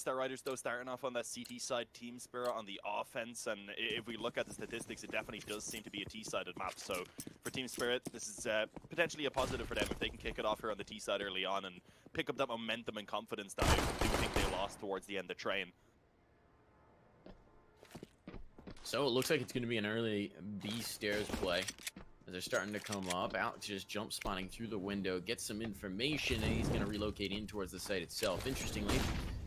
Movistar Riders, though, starting off on that CT side, Team Spirit on the offense, and if we look at the statistics, it definitely does seem to be a T-sided map. So for Team Spirit, this is potentially a positive for them if they can kick it off here on the T side early on and pick up that momentum and confidence that I do think they lost towards the end of the train. So it looks like it's going to be an early B stairs play. As they're starting to come up, Alex just jump spawning through the window, gets some information, and he's going to relocate in towards the site itself. Interestingly,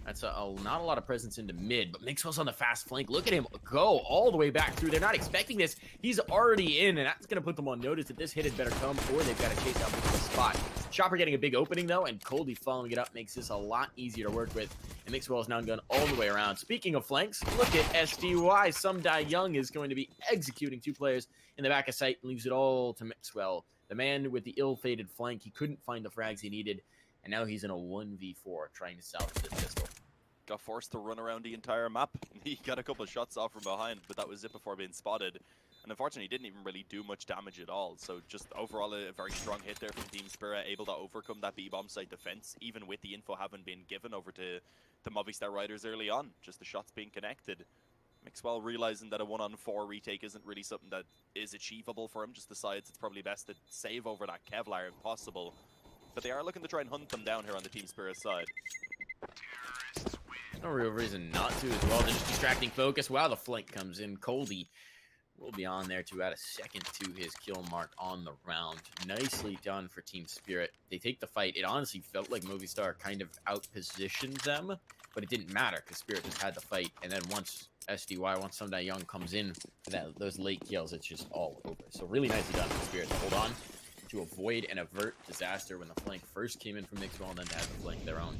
that's not a lot of presence into mid, but Mixwell's on the fast flank. Look at him go all the way back through. They're not expecting this. He's already in, and that's going to put them on notice that this hit had better come, or they've got to chase out the spot. Chopper getting a big opening, though, and Coldy following it up makes this a lot easier to work with. And Mixwell is now gone all the way around. Speaking of flanks, look at SDY. Some Die Young is going to be executing two players in the back of sight and leaves it all to Mixwell. The man with the ill-fated flank. He couldn't find the frags he needed, and now he's in a 1v4 trying to salvage the pistol. Got forced to run around the entire map. He got a couple of shots off from behind, but that was it before being spotted. And unfortunately, he didn't even really do much damage at all. So just overall, a very strong hit there from Team Spirit, able to overcome that B-bomb site defense, even with the info having been given over to the Movistar Riders early on. Just the shots being connected. Mixwell realizing that a 1-on-4 retake isn't really something that is achievable for him, just decides it's probably best to save over that Kevlar if possible. But they are looking to try and hunt them down here on the Team Spirit side. No real reason not to as well. They're just distracting focus. Wow, the flank comes in. Coldy will be on there to add a second to his kill mark on the round. Nicely done for Team Spirit. They take the fight. It honestly felt like Movistar kind of outpositioned them, but it didn't matter because Spirit just had the fight. And then once SDY, once Some Die Young comes in for those late kills, it's just all over. So really nicely done for Spirit to hold on, to avoid and avert disaster when the flank first came in from Mixwell and then to have the flank their own.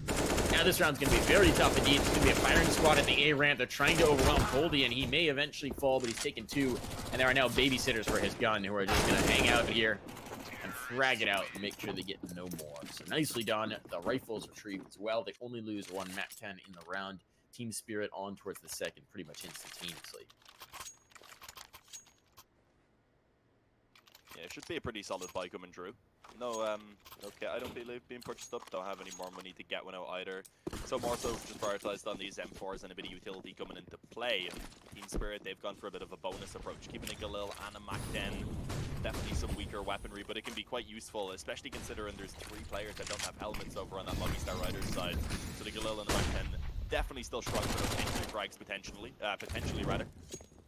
Now this round's going to be very tough indeed. It's going to be a firing squad at the A ramp. They're trying to overwhelm Coldy, and he may eventually fall, but he's taken two. And there are now babysitters for his gun who are just going to hang out here and frag it out and make sure they get no more. So nicely done. The rifles retrieved as well. They only lose one MAC-10 in the round. Team Spirit on towards the second pretty much instantaneously. Yeah, it should be a pretty solid buy coming through. No, okay, I don't believe being purchased up. Don't have any more money to get one out either. So more so just prioritized on these M4s and a bit of utility coming into play. And Team Spirit, they've gone for a bit of a bonus approach, keeping a Galil and a MAC-10. Definitely some weaker weaponry, but it can be quite useful, especially considering there's 3 players that don't have helmets over on that Movistar Riders side. So the Galil and the MAC-10 definitely still strong for those entry frags potentially, rather.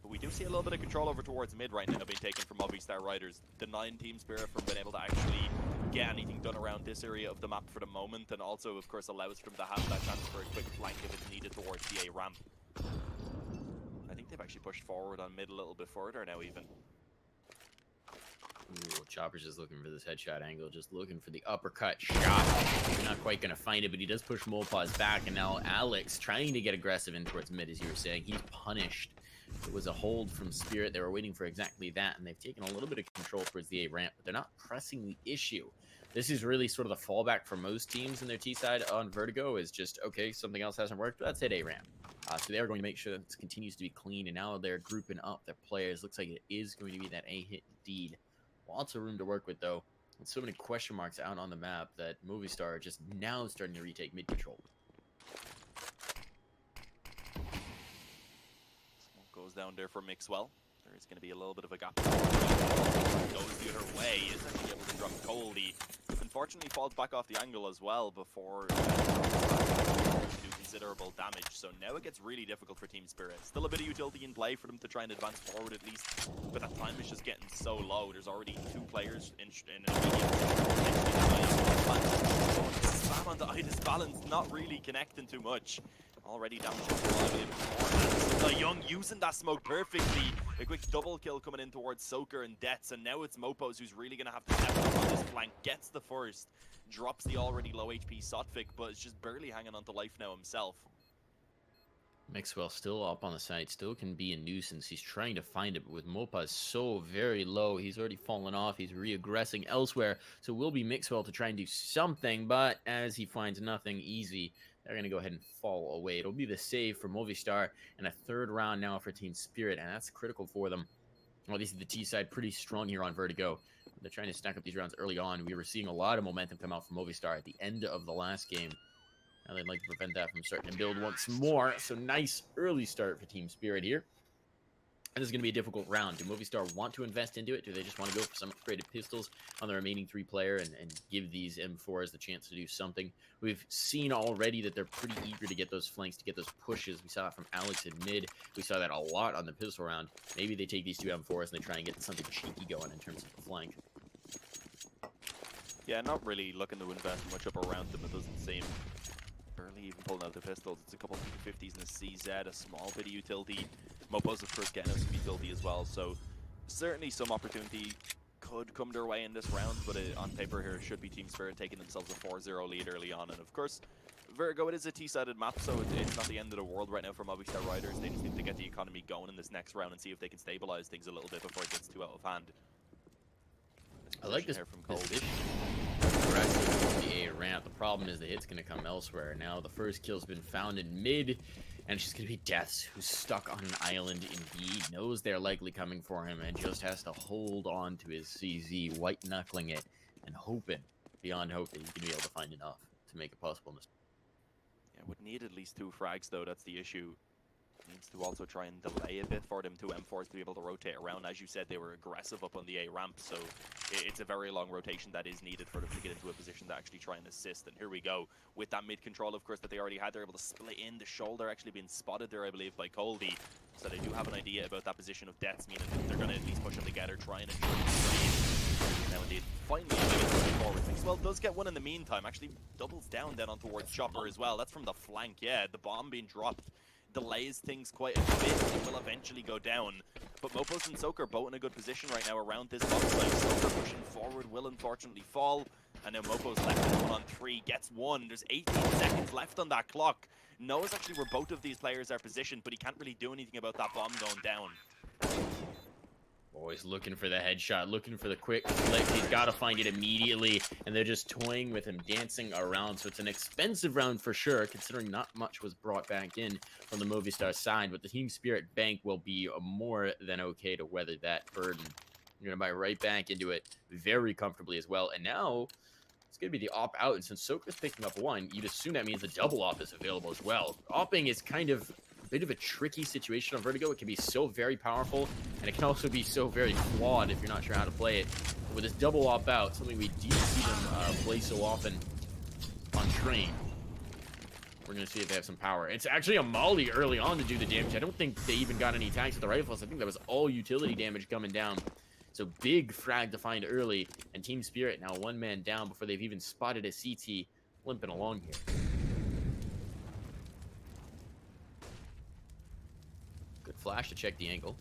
But we do see a little bit of control over towards mid right now being taken from Movistar Riders, denying Team Spirit from being able to actually get anything done around this area of the map for the moment, and also, of course, allows them to have that chance for a quick flank if it's needed towards the A ramp. I think they've actually pushed forward on mid a little bit further now, even. Ooh, Chopper's just looking for this headshot angle, just looking for the uppercut shot. He's not quite going to find it, but he does push Molpaz back, and now Alex trying to get aggressive in towards mid, as you were saying. He's punished. It was a hold from Spirit. They were waiting for exactly that, and they've taken a little bit of control towards the A ramp, but they're not pressing the issue. This is really sort of the fallback for most teams in their T side on Vertigo is just, okay, something else hasn't worked, let's hit A ramp. So they are going to make sure that this continues to be clean, and now they're grouping up their players. Looks like it is going to be that A hit indeed. Lots of room to work with, though. And so many question marks out on the map that Movistar are just now starting to retake mid control. Smoke goes down there for Mixwell. There is going to be a little bit of a gap. Goes the other way. Is actually able to drop Coldy. Unfortunately, falls back off the angle as well before do considerable damage. So now it gets really difficult for Team Spirit. Still a bit of utility in play for them to try and advance forward at least, but that time is just getting so low. There's already 2 players in an spam on the Itis balance, not really connecting too much. Already damaging the Young using that smoke perfectly. A quick double kill coming in towards Soaker and Dets, and now it's Mopos who's really going to have to step up on this flank. Gets the first, drops the already low HP Sotfik, but is just barely hanging on to life now himself. Mixwell still up on the side, still can be a nuisance. He's trying to find it, but with Mopaz so very low, he's already fallen off. He's re-aggressing elsewhere, so it will be Mixwell to try and do something, but as he finds nothing easy, they're going to go ahead and fall away. It'll be the save for Movistar, and a 3rd round now for Team Spirit, and that's critical for them. Well, this is the T side pretty strong here on Vertigo. They're trying to stack up these rounds early on. We were seeing a lot of momentum come out from Movistar at the end of the last game. Now they'd like to prevent that from starting to build once more. So nice early start for Team Spirit here. And this is going to be a difficult round. Do Movistar want to invest into it? Do they just want to go for some upgraded pistols on the remaining 3-player and give these M4s the chance to do something? We've seen already that they're pretty eager to get those flanks, to get those pushes. We saw it from Alex in mid. We saw that a lot on the pistol round. Maybe they take these two M4s and they try and get something cheeky going in terms of the flank. Yeah, not really looking to invest much up around them, it doesn't seem. Barely even pulling out the pistols. It's a couple of 50s and a CZ, a small bit of utility. Mopo's of course getting out some utility as well, so certainly some opportunity could come their way in this round, but on paper here should be Team Spirit taking themselves a 4-0 lead early on. And of course, Vertigo, it is a T-sided map, so it's not the end of the world right now for Movistar Riders. They just need to get the economy going in this next round and see if they can stabilize things a little bit before it gets too out of hand. I like this here from Cold. position. Aggressive with the A ramp. The problem is the hit's going to come elsewhere. Now the first kill's been found in mid, and it's just going to be Deaths, who's stuck on an island indeed. Knows they're likely coming for him and just has to hold on to his CZ, white-knuckling it, and hoping, beyond hope, that he's going to be able to find enough to make it possible. Yeah, would need at least 2 frags, though. That's the issue. Needs to also try and delay a bit for them 2 M4s to be able to rotate around. As you said, they were aggressive up on the A ramp, so it's a very long rotation that is needed for them to get into a position to actually try and assist. And here we go with that mid control, of course, that they already had. They're able to split in the shoulder, actually being spotted there, I believe, by Colby. So they do have an idea about that position of Deaths, meaning that they're going to at least push them together, try and ensure it's now indeed finally moving forward. Well, does get one in the meantime, actually doubles down then on towards Chopper as well. That's from the flank, yeah, the bomb being dropped delays things quite a bit. It will eventually go down. But Mopos and Soak are both in a good position right now around this box site. Soak pushing forward will unfortunately fall. And now Mopos left with 1 on 3, gets 1. There's 18 seconds left on that clock. Knows actually where both of these players are positioned, but he can't really do anything about that bomb going down. Always looking for the headshot, looking for the quick flick. He's got to find it immediately, and they're just toying with him, dancing around. So it's an expensive round for sure, considering not much was brought back in from the Movistar side. But the Team Spirit bank will be more than okay to weather that burden. You're going to buy right back into it very comfortably as well. And now it's going to be the op out. And since Soka's picking up 1, you'd assume that means the double op is available as well. Opping is kind of a bit of a tricky situation on Vertigo. It can be so very powerful, and it can also be so very flawed if you're not sure how to play it. But with this double op out, something we do see them play so often on Train, we're going to see if they have some power. It's actually a molly early on to do the damage. I don't think they even got any attacks with the rifles. I think that was all utility damage coming down. So big frag to find early, and Team Spirit now 1 man down before they've even spotted a CT limping along here. Good flash to check the angle.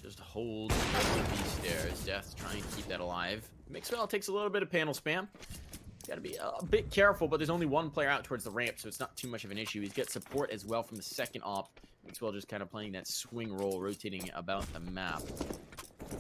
Just hold these stairs. Death trying to keep that alive. Mixwell takes a little bit of panel spam. Gotta be a bit careful, but there's only 1 player out towards the ramp, so it's not too much of an issue. He's got support as well from the second op. Mixwell just kind of playing that swing roll, rotating about the map.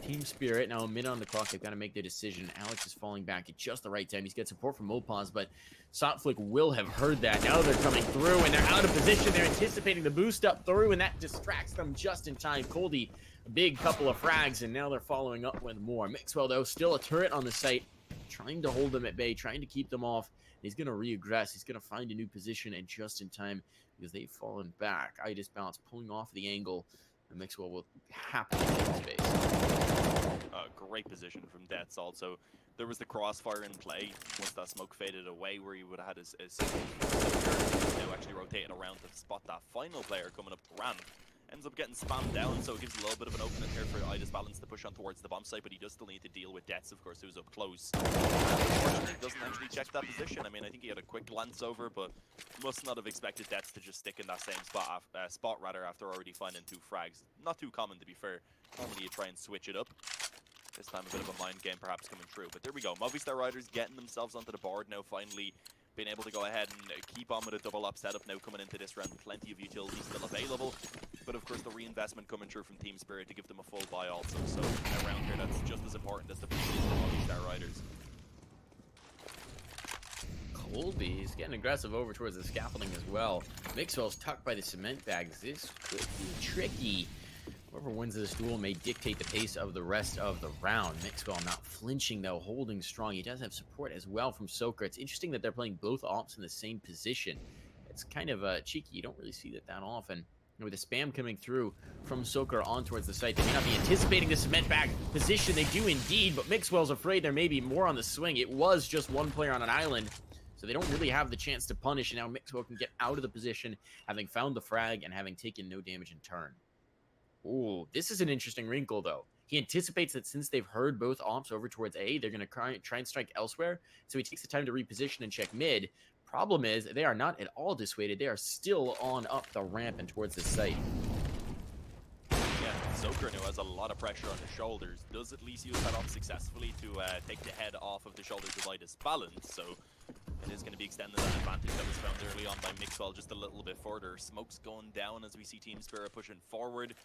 Team Spirit now a minute on the clock. They've got to make their decision. Alex is falling back at just the right time. He's got support from Mopaz, but Sotflick will have heard that. Now they're coming through, and they're out of position. They're anticipating the boost up through, and that distracts them just in time. Coldy, a big couple of frags, and now they're following up with more. Mixwell, though, still a turret on the site, trying to hold them at bay, trying to keep them off. He's going to reaggress. He's going to find a new position, and just in time, because they've fallen back. Itis Bounce pulling off the angle, and Mixwell will happily take space. Great position from Deaths also. There was the crossfire in play once that smoke faded away where he would have had his now actually rotating around to spot that final player coming up the ramp. Ends up getting spammed down, so it gives a little bit of an opening here for Itis Balance to push on towards the bomb site, but he does still need to deal with Deaths, of course, who's up close. Unfortunately, doesn't actually check that position. I mean, I think he had a quick glance over, but must not have expected Deaths to just stick in that same spot after already finding 2 frags. Not too common, to be fair. Normally you try and switch it up. This time a bit of a mind game perhaps coming through. But there we go. Movistar Riders getting themselves onto the board now, finally being able to go ahead and keep on with a double up setup now coming into this round. Plenty of utilities still available. But of course the reinvestment coming through from Team Spirit to give them a full buy also. So around here that's just as important as the position for Movistar Riders. Colby's getting aggressive over towards the scaffolding as well. Mixwell's tucked by the cement bags. This could be tricky. Whoever wins this duel may dictate the pace of the rest of the round. Mixwell not flinching, though, holding strong. He does have support as well from Soaker. It's interesting that they're playing both ops in the same position. It's kind of cheeky. You don't really see that often. And with the spam coming through from Soaker on towards the site, they may not be anticipating the cement back position. They do indeed, but Mixwell's afraid there may be more on the swing. It was just one player on an island, so they don't really have the chance to punish. And now Mixwell can get out of the position, having found the frag and having taken no damage in turn. Ooh, this is an interesting wrinkle, though. He anticipates that since they've heard both ops over towards A, they're going to try and strike elsewhere, so he takes the time to reposition and check mid. Problem is, they are not at all dissuaded. They are still on up the ramp and towards the site. Yeah, Soaker, who has a lot of pressure on his shoulders, does at least use that op successfully to take the head off of the shoulders of Vitus Balance, so it is going to be extending that advantage that was found early on by Mixwell just a little bit further. Smoke's going down as we see Team Spirit pushing forward,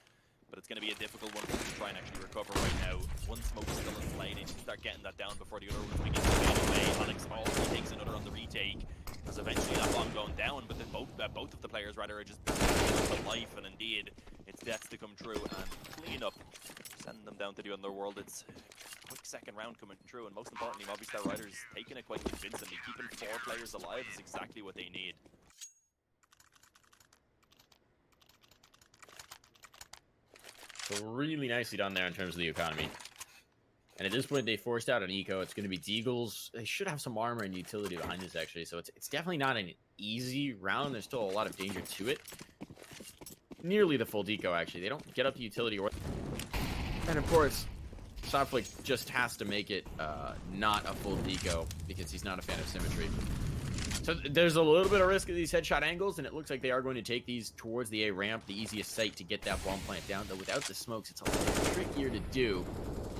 but it's going to be a difficult one for them to try and actually recover right now. One Smoke is still in play. They need to start getting that down before the other ones begin to fade away. Onyx also takes another on the retake. There's eventually that bomb going down, but then both of the players rather are just to life, and indeed it's deaths to come true and clean up, sending them down to the underworld. It's a quick second round coming through, and most importantly, Movistar Riders taking it quite convincingly. Keeping 4 players alive is exactly what they need. So really nicely done there in terms of the economy. And at this point, they forced out an eco. It's going to be Deagles. They should have some armor and utility behind this, actually. So it's definitely not an easy round. There's still a lot of danger to it. Nearly the full deco, actually. They don't get up the utility. And of course, Softflick just has to make it not a full deco because he's not a fan of symmetry. So there's a little bit of risk of these headshot angles, and it looks like they are going to take these towards the A ramp, the easiest site to get that bomb plant down. Though without the smokes, it's a little trickier to do.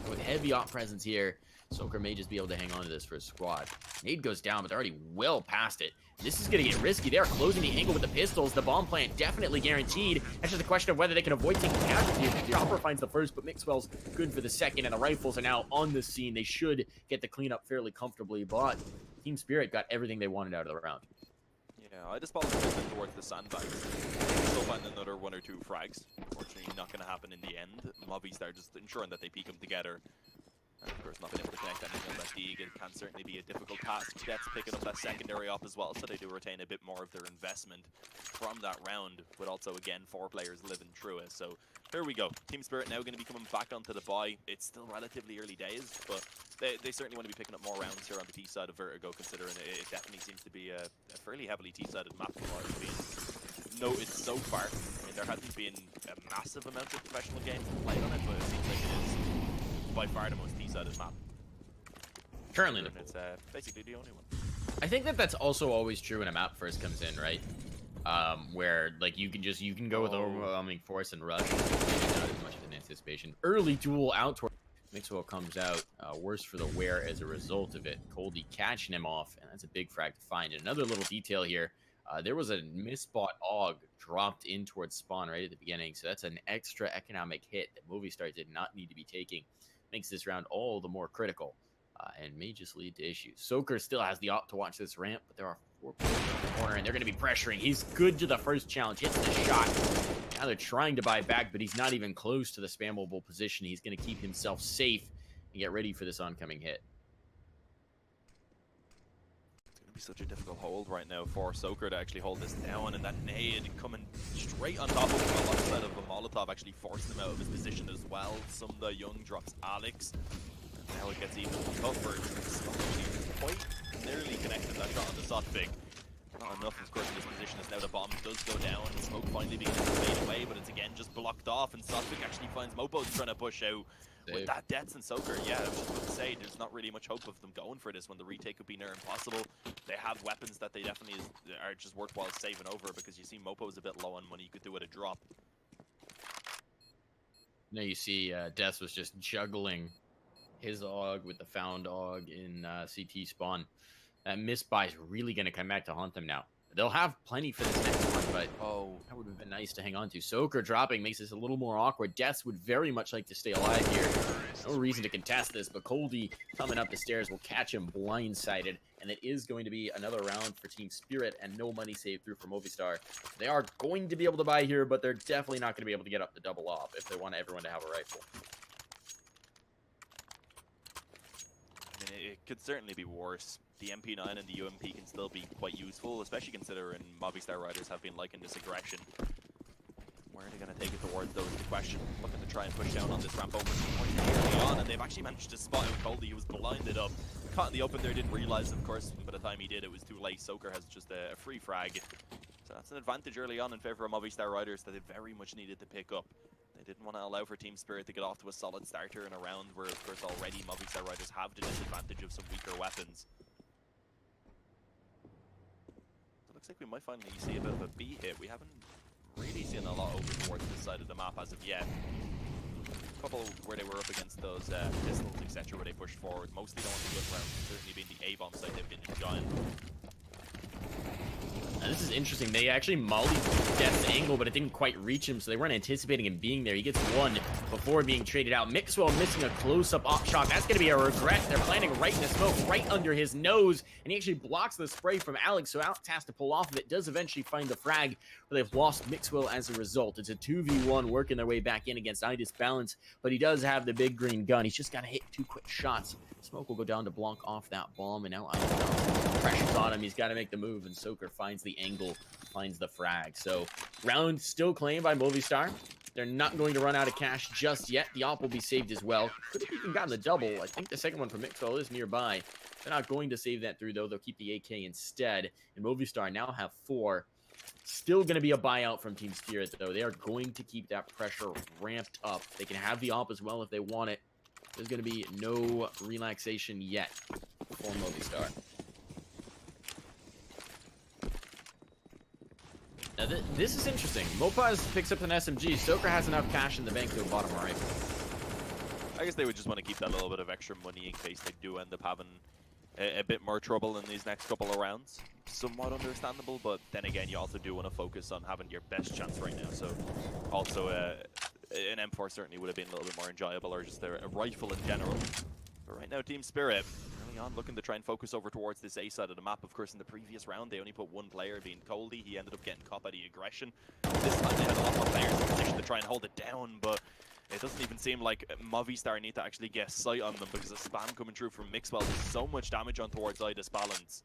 With heavy op presence here, Soaker may just be able to hang on to this for his squad. Nade goes down, but they're already well past it. This is going to get risky. They're closing the angle with the pistols. The bomb plant definitely guaranteed. That's just a question of whether they can avoid taking casualties. The Chopper finds the first, but Mixwell's good for the second, and the rifles are now on the scene. They should get the cleanup fairly comfortably, but Team Spirit got everything they wanted out of the round. Yeah, I just followed them towards the sandbags. Still find another 1 or 2 frags. Unfortunately, not going to happen in the end. Movistar just ensuring that they peek them together. And of course, not being able to connect anything on that dig. It can certainly be a difficult task. Jets picking up that secondary op as well, so they do retain a bit more of their investment from that round. But also, again, 4 players living through it. So here we go. Team Spirit now going to be coming back onto the bye. It's still relatively early days, but they certainly want to be picking up more rounds here on the T side of Vertigo, considering it definitely seems to be a fairly heavily T-sided map from what I've been noted so far. I mean, there hasn't been a massive amount of professional games played on it, but it seems like it is by far the most T-sided map. Currently, and it's basically the only one. I think that's also always true when a map first comes in, right? Where like you can go with overwhelming force and rush, not as much of an anticipation. Early duel out toward Mixwell comes out worse for the wear as a result of it. Coldy catching him off, and that's a big frag to find. And another little detail here. There was a misbought AUG dropped in towards spawn right at the beginning, so that's an extra economic hit that Movistar did not need to be taking. Makes this round all the more critical, and may just lead to issues. Soaker still has the op to watch this ramp, but there are 4 players in the corner, and they're going to be pressuring. He's good to the first challenge, hits the shot. Now they're trying to buy back, but he's not even close to the spammable position. He's going to keep himself safe and get ready for this oncoming hit. Be such a difficult hold right now for Soaker to actually hold this down, and that nade coming straight on top of him alongside of a Molotov actually forcing him out of his position as well. Sumda Young drops Alex, and now it gets even tougher. Quite nearly connected that shot on the Sotfig. Not enough, of course, in this position as now the bomb does go down. Smoke finally begins to fade away, but it's again just blocked off, and Sotfig actually finds Mopo's trying to push out. With that deaths and Soaker, yeah, I was just about to say, there's not really much hope of them going for this when the retake would be near impossible. They have weapons that they definitely are just worthwhile saving over, because you see Mopo's a bit low on money you could do with a drop. Now you see Deaths was just juggling his AUG with the found AUG in CT spawn. That misbuy is really going to come back to haunt them now. They'll have plenty for this next one, but oh, now would have been nice to hang on to. Soaker dropping makes this a little more awkward. Deaths would very much like to stay alive here. No reason to contest this, but Coldy coming up the stairs will catch him blindsided, and it is going to be another round for Team Spirit and no money saved through for Movistar. They are going to be able to buy here, but they're definitely not going to be able to get up the double op if they want everyone to have a rifle. I mean, it could certainly be worse. The MP9 and the UMP can still be quite useful, especially considering Movistar riders have been liking this aggression. Where are they going to take it towards, though, is the question. Looking to try and push down on this ramp over early on, and they've actually managed to spot out Coldy. He was blinded up. Caught in the open there, didn't realize, of course, by the time he did, it was too late. Soaker has just a free frag. So that's an advantage early on in favor of Movistar riders that they very much needed to pick up. They didn't want to allow for Team Spirit to get off to a solid starter in a round where, of course, already Movistar riders have the disadvantage of some weaker weapons. So it looks like we might finally see a bit of a B hit. We haven't really seen a lot over towards this side of the map as of yet. A couple where they were up against those pistols, etc., where they pushed forward. Mostly the ones in good rounds, certainly being the A-bomb side they've been enjoying. Now, this is interesting. They actually mollied Death's angle, but it didn't quite reach him, so they weren't anticipating him being there. He gets one before being traded out. Mixwell missing a close-up op shot. That's going to be a regret. They're planting right in the smoke, right under his nose, and he actually blocks the spray from Alex, so Alex has to pull off of it. Does eventually find the frag, but they've lost Mixwell as a result. It's a 2v1 working their way back in against Idis Balance, but he does have the big green gun. He's just got to hit 2 quick shots. Smoke will go down to block off that bomb, and now Idis Balance pressure's on him. He's got to make the move, and Soaker finds the angle, finds the frag. So round still claimed by Movistar. They're not going to run out of cash just yet. The op will be saved as well. Could have even gotten the double. I think the second one from Mixwell is nearby. They're not going to save that through, though. They'll keep the AK instead. And Movistar now have 4. Still going to be a buyout from Team Spirit, though. They are going to keep that pressure ramped up. They can have the op as well if they want it. There's going to be no relaxation yet for Movistar. Now, this is interesting. Mopaz picks up an SMG. Soaker has enough cash in the bank to a bottom rifle. I guess they would just want to keep that little bit of extra money in case they do end up having a bit more trouble in these next couple of rounds. Somewhat understandable, but then again, you also do want to focus on having your best chance right now. So also an M4 certainly would have been a little bit more enjoyable, or just a rifle in general. But right now, Team Spirit early on looking to try and focus over towards this A side of the map. Of course, in the previous round, they only put 1 player, being Coldy. He ended up getting caught by the aggression. This time they had a lot more players in position to try and hold it down, but it doesn't even seem like Movistar need to actually get sight on them, because the spam coming through from Mixwell does so much damage on towards Idis Balance.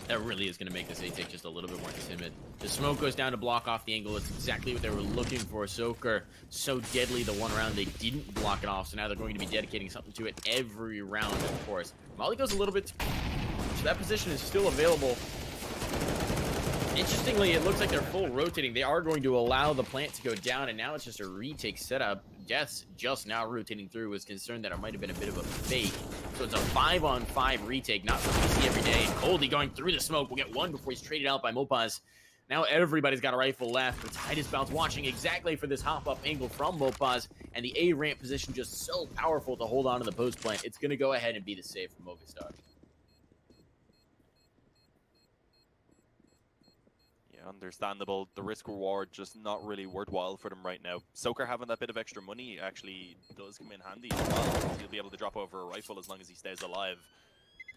That really is going to make this A-take just a little bit more timid. The smoke goes down to block off the angle. It's exactly what they were looking for. Soaker, so deadly the one round they didn't block it off, so now they're going to be dedicating something to it every round, of course. Molly goes a little bit, so that position is still available. Interestingly, it looks like they're full rotating. They are going to allow the plant to go down, and now it's just a retake setup. Death's just now rotating through, was concerned that it might have been a bit of a fake. So it's a 5-on-5 retake, not something we see every day. And Coldy going through the smoke will get one before he's traded out by Mopaz. Now everybody's got a rifle left. It's Idis Balance watching exactly for this hop-up angle from Mopaz, and the A-ramp position just so powerful to hold on to the post plant. It's going to go ahead and be the save for Movistar. Understandable. The risk reward just not really worthwhile for them right now. Soaker having that bit of extra money actually does come in handy as well. He'll be able to drop over a rifle as long as he stays alive.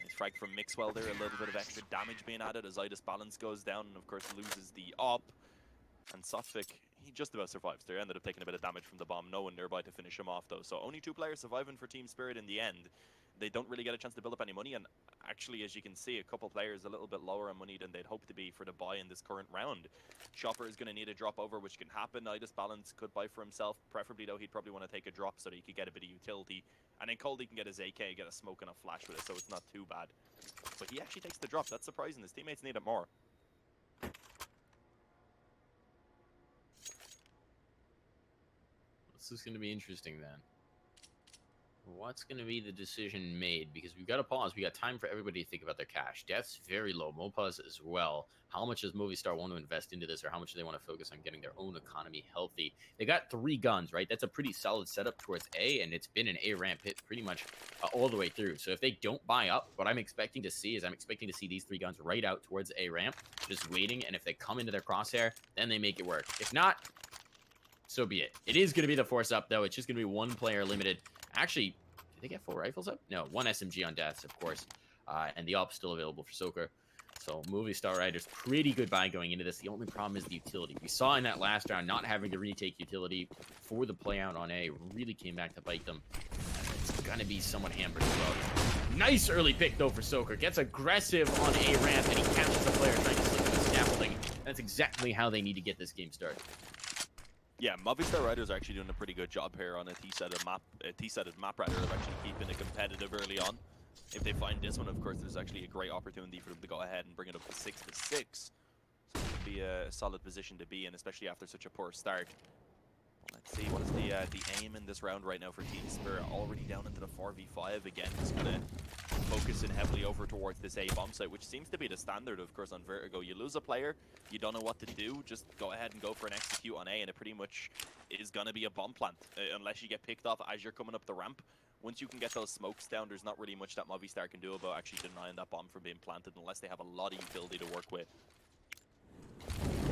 He's fragged from Mixwell there, a little bit of extra damage being added as Idis Balance goes down and of course loses the op. And Sotvik, he just about survives there. Ended up taking a bit of damage from the bomb, no one nearby to finish him off though. So only 2 players surviving for Team Spirit in the end. They don't really get a chance to build up any money, and actually, as you can see, a couple players a little bit lower on money than they'd hope to be for the buy in this current round. Chopper is going to need a drop over, which can happen. Idis Balance could buy for himself. Preferably, though, he'd probably want to take a drop so that he could get a bit of utility. And then Coldy can get his AK, get a smoke and a flash with it, so it's not too bad. But he actually takes the drop. That's surprising. His teammates need it more. This is going to be interesting, then. What's going to be the decision made? Because we've got to pause. We got time for everybody to think about their cash. Death's very low. Mopaz as well. How much does Movistar want to invest into this, or how much do they want to focus on getting their own economy healthy? They got 3 guns, right? That's a pretty solid setup towards A, and it's been an A ramp hit pretty much all the way through. So if they don't buy up, what I'm expecting to see is these 3 guns right out towards A ramp, just waiting, and if they come into their crosshair, then they make it work. If not, so be it. It is going to be the force up, though. It's just going to be 1 player limited. Actually, did they get 4 rifles up? No, 1 SMG on deaths, of course. And the op's still available for Soaker. So Movistar Riders, pretty good buy going into this. The only problem is the utility. We saw in that last round, not having to retake utility for the play out on A really came back to bite them. It's going to be somewhat hampered as well. Nice early pick, though, for Soaker. Gets aggressive on A ramp, and he catches the player trying to slip in the scaffolding. That's exactly how they need to get this game started. Yeah, Movistar Riders are actually doing a pretty good job here on a T-sided map rather, of actually keeping it competitive early on. If they find this one, of course, there's actually a great opportunity for them to go ahead and bring it up to 6-6. So it would be a solid position to be in, especially after such a poor start. Well, let's see, what is the aim in this round right now for Team Spirit? Already down into the 4v5 again. Just going to focus in heavily over towards this A bomb site, which seems to be the standard, of course, on Vertigo. You lose a player, you don't know what to do, just go ahead and go for an execute on A, and it pretty much is going to be a bomb plant, unless you get picked off as you're coming up the ramp. Once you can get those smokes down, there's not really much that Movistar can do about actually denying that bomb from being planted, unless they have a lot of utility to work with.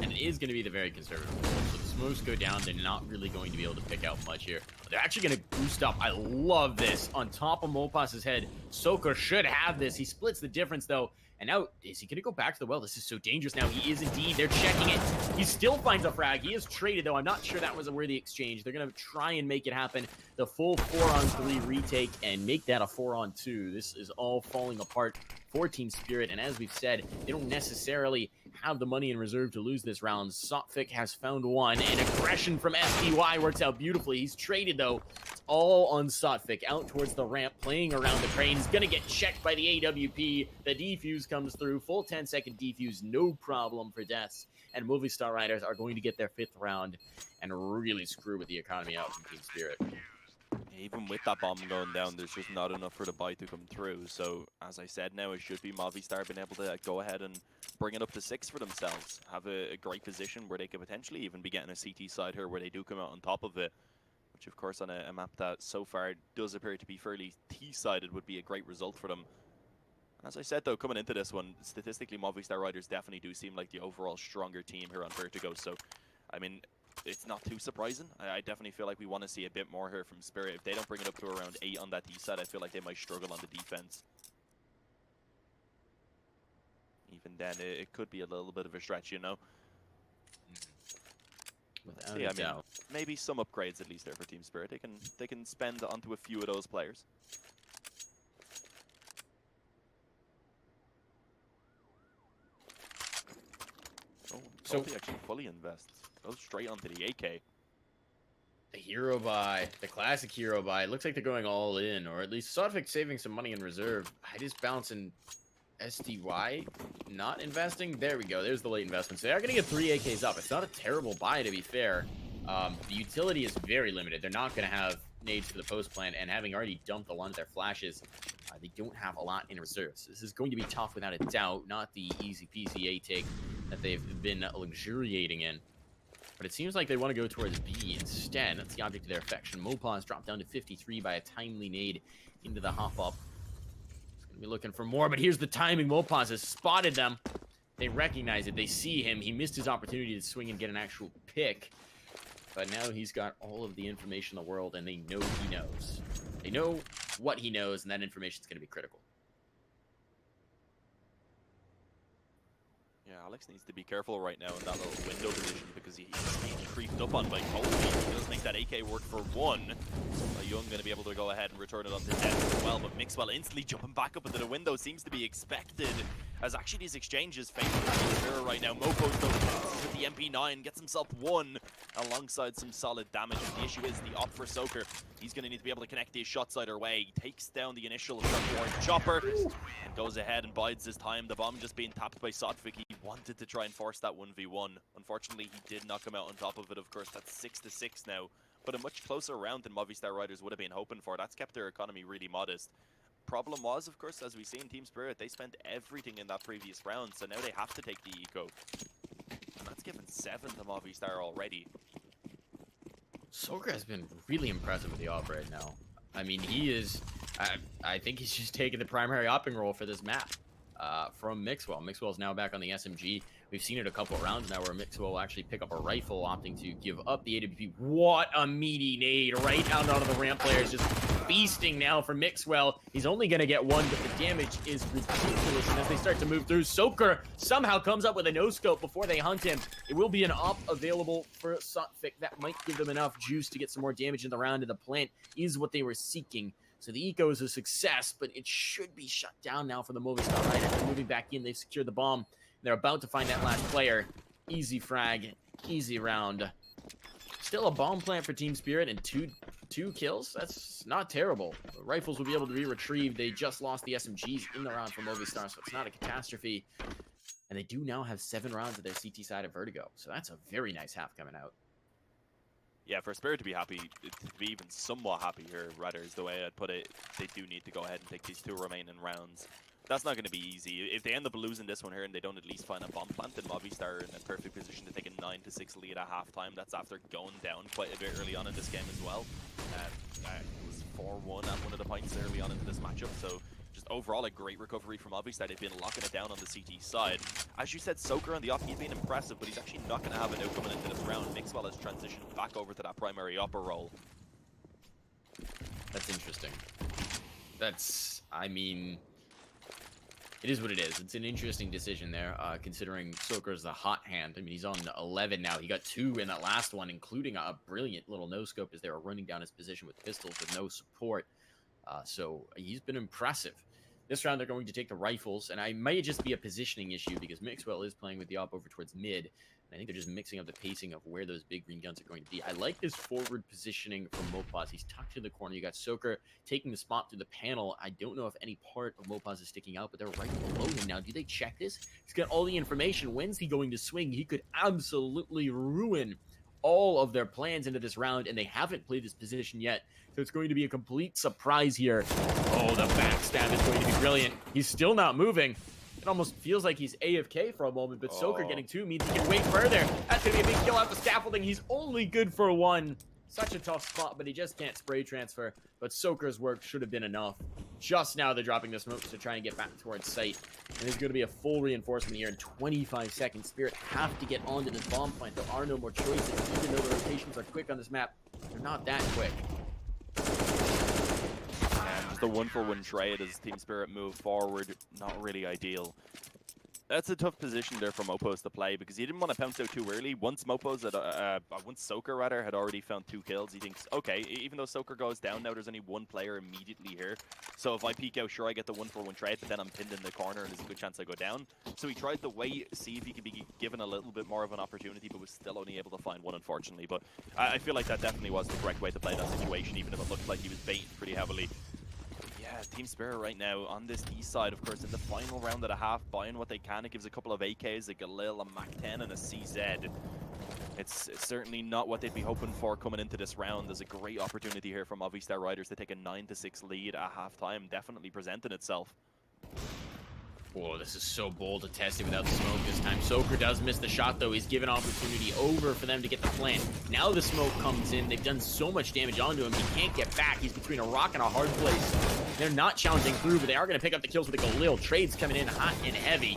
And it is going to be the very conservative role. So the smokes go down, they're not really going to be able to pick out much here. They're actually going to boost up. I love this. On top of Mopaz's head, Soaker should have this. He splits the difference, though. And now, is he going to go back to the well? This is so dangerous now. He is indeed. They're checking it. He still finds a frag. He is traded, though. I'm not sure that was a worthy exchange. They're going to try and make it happen. The full 4-on-3 retake and make that a 4-on-2. This is all falling apart for Team Spirit. And as we've said, they don't necessarily have the money in reserve to lose this round. Sotfik has found one, and aggression from SPY works out beautifully. He's traded, though. It's all on Sotfik, out towards the ramp, playing around the crane. He's going to get checked by the AWP. The defuse comes through. Full 10-second defuse, no problem for deaths. And Movistar Riders are going to get their 5th round and really screw with the economy out from Team Spirit. Even with that bomb going down, there's just not enough for the buy to come through. So, as I said now, it should be Movistar being able to go ahead and bring it up to 6 for themselves. Have a great position where they could potentially even be getting a CT side here where they do come out on top of it. Which, of course, on a map that so far does appear to be fairly T-sided would be a great result for them. As I said, though, coming into this one, statistically, Movistar Riders definitely do seem like the overall stronger team here on Vertigo. So, I mean, it's not too surprising. I definitely feel like we want to see a bit more here from Spirit. If they don't bring it up to around 8 on that D side, I feel like they might struggle on the defense. Even then, it could be a little bit of a stretch, you know? Without Yeah, a doubt. Maybe some upgrades at least there for Team Spirit. They can spend onto a few of those players. Oh, so he actually fully invests. Goes straight onto the AK. The hero buy, the classic hero buy. It looks like they're going all in, or at least Sotfik saving some money in reserve. I just bouncing STY, not investing. There we go. There's the late investment. So they are going to get 3 AKs up. It's not a terrible buy, to be fair. The utility is very limited. They're not going to have nades for the post plant, and having already dumped a lot of their flashes, they don't have a lot in reserve. So this is going to be tough without a doubt. Not the easy peasy A take that they've been luxuriating in. But it seems like they want to go towards B instead. That's the object of their affection. Mopaz dropped down to 53 by a timely nade into the hop-up. He's going to be looking for more, but here's the timing. Mopaz has spotted them. They recognize it. They see him. He missed his opportunity to swing and get an actual pick. But now he's got all of the information in the world, and they know he knows. They know what he knows, and that information is going to be critical. Yeah, Alex needs to be careful right now in that little window position because he's being creeped up on by Colby. He doesn't think that AK worked for one. Young going to be able to go ahead and return it onto the desk as well, but Mixwell instantly jumping back up into the window seems to be expected. As actually these exchanges face the mirror right now. Mopo's though with the MP9 gets himself one alongside some solid damage. The issue is the op for Soaker. He's going to need to be able to connect his shot side away. He takes down the initial chopper and goes ahead and bides his time. The bomb just being tapped by Sotfik. He wanted to try and force that 1v1. Unfortunately, he did not come out on top of it. Of course, that's 6-6 now. but a much closer round than Movistar Riders would have been hoping for. That's kept their economy really modest. Problem was, of course, as we see in Team Spirit, they spent everything in that previous round, so now they have to take the eco. And that's given 7 to Movistar already. Soker has been really impressive with the op right now. I mean, he is... I think he's just taking the primary opping role for this map from Mixwell. Mixwell's now back on the SMG. We've seen it a couple of rounds now where Mixwell will actually pick up a rifle, opting to give up the AWP. What a meaty nade right out onto the ramp players. Just feasting now for Mixwell. He's only going to get 1, but the damage is ridiculous. And as they start to move through, Soker somehow comes up with a no-scope before they hunt him. It will be an op available for Sotfik. That might give them enough juice to get some more damage in the round, and the plant is what they were seeking. So the eco is a success, but it should be shut down now for the Movistar Riders. They're moving back in. They've secured the bomb. They're about to find that last player. Easy frag, easy round. Still a bomb plant for Team Spirit and two kills. That's not terrible. The rifles will be able to be retrieved. They just lost the SMGs in the round for Movistar, so it's not a catastrophe. And they do now have 7 rounds of their CT side of Vertigo. So that's a very nice half coming out. Yeah, for Spirit to be happy, to be even somewhat happy here, rather, is the way I'd put it. They do need to go ahead and take these 2 remaining rounds. That's not going to be easy. If they end up losing this one here and they don't at least find a bomb plant, then Movistar are in a perfect position to take a 9-6 lead at halftime. That's after going down quite a bit early on in this game as well. It was 4-1 at one of the points early on into this matchup, so just overall a great recovery from Movistar. They've been locking it down on the CT side. As you said, Soker on the off, he's been impressive, but he's actually not going to have a no coming into this round. Mixwell has transitioned back over to that primary upper role. That's interesting. I mean... It is what it is. It's an interesting decision there, considering Soker's the hot hand. I mean, he's on 11 now. He got 2 in that last one, including a brilliant little no-scope as they were running down his position with pistols with no support. So he's been impressive. This round, they're going to take the rifles, and I might just be a positioning issue because Mixwell is playing with the op over towards mid. And I think they're just mixing up the pacing of where those big green guns are going to be. I like this forward positioning from Mopaz. He's tucked in the corner. You got Soker taking the spot through the panel. I don't know if any part of Mopaz is sticking out, but they're right below him now. Do they check this? He's got all the information. When's he going to swing? He could absolutely ruin all of their plans into this round, and they haven't played this position yet. So it's going to be a complete surprise here. Oh, the backstab is going to be brilliant. He's still not moving. It almost feels like he's AFK for a moment, but Soker getting 2 means he can wait further. That's going to be a big kill out the scaffolding. He's only good for 1. Such a tough spot, but he just can't spray transfer. But Soker's work should have been enough. Just now they're dropping the smokes to try and get back towards site. And there's going to be a full reinforcement here in 25 seconds. Spirit have to get onto this bomb plant. There are no more choices, even though the rotations are quick on this map. They're not that quick. The 1-for-1 trade as Team Spirit move forward, not really ideal. That's a tough position there for Mopos to play because he didn't want to pounce out too early. Once Soker rather had already found 2 kills, he thinks, okay, even though Soker goes down now, there's only 1 player immediately here. So if I peek out, sure, I get the 1-for-1 trade, but then I'm pinned in the corner and there's a good chance I go down. So he tried to wait, see if he could be given a little bit more of an opportunity, but was still only able to find 1, unfortunately. But I feel like that definitely was the correct way to play that situation, even if it looked like he was baited pretty heavily. Team Spirit right now on this east side, of course, in the final round of the half, buying what they can. It gives a couple of AKs, a Galil, a MAC-10, and a CZ. It's certainly not what they'd be hoping for coming into this round. There's a great opportunity here for Movistar Riders to take a 9-6 lead at halftime, definitely presenting itself. Whoa, this is so bold to test it without the smoke this time. Soker does miss the shot, though. He's given opportunity over for them to get the plant. Now the smoke comes in. They've done so much damage onto him. He can't get back. He's between a rock and a hard place. They're not challenging through, but they are going to pick up the kills with a Galil. Trades coming in hot and heavy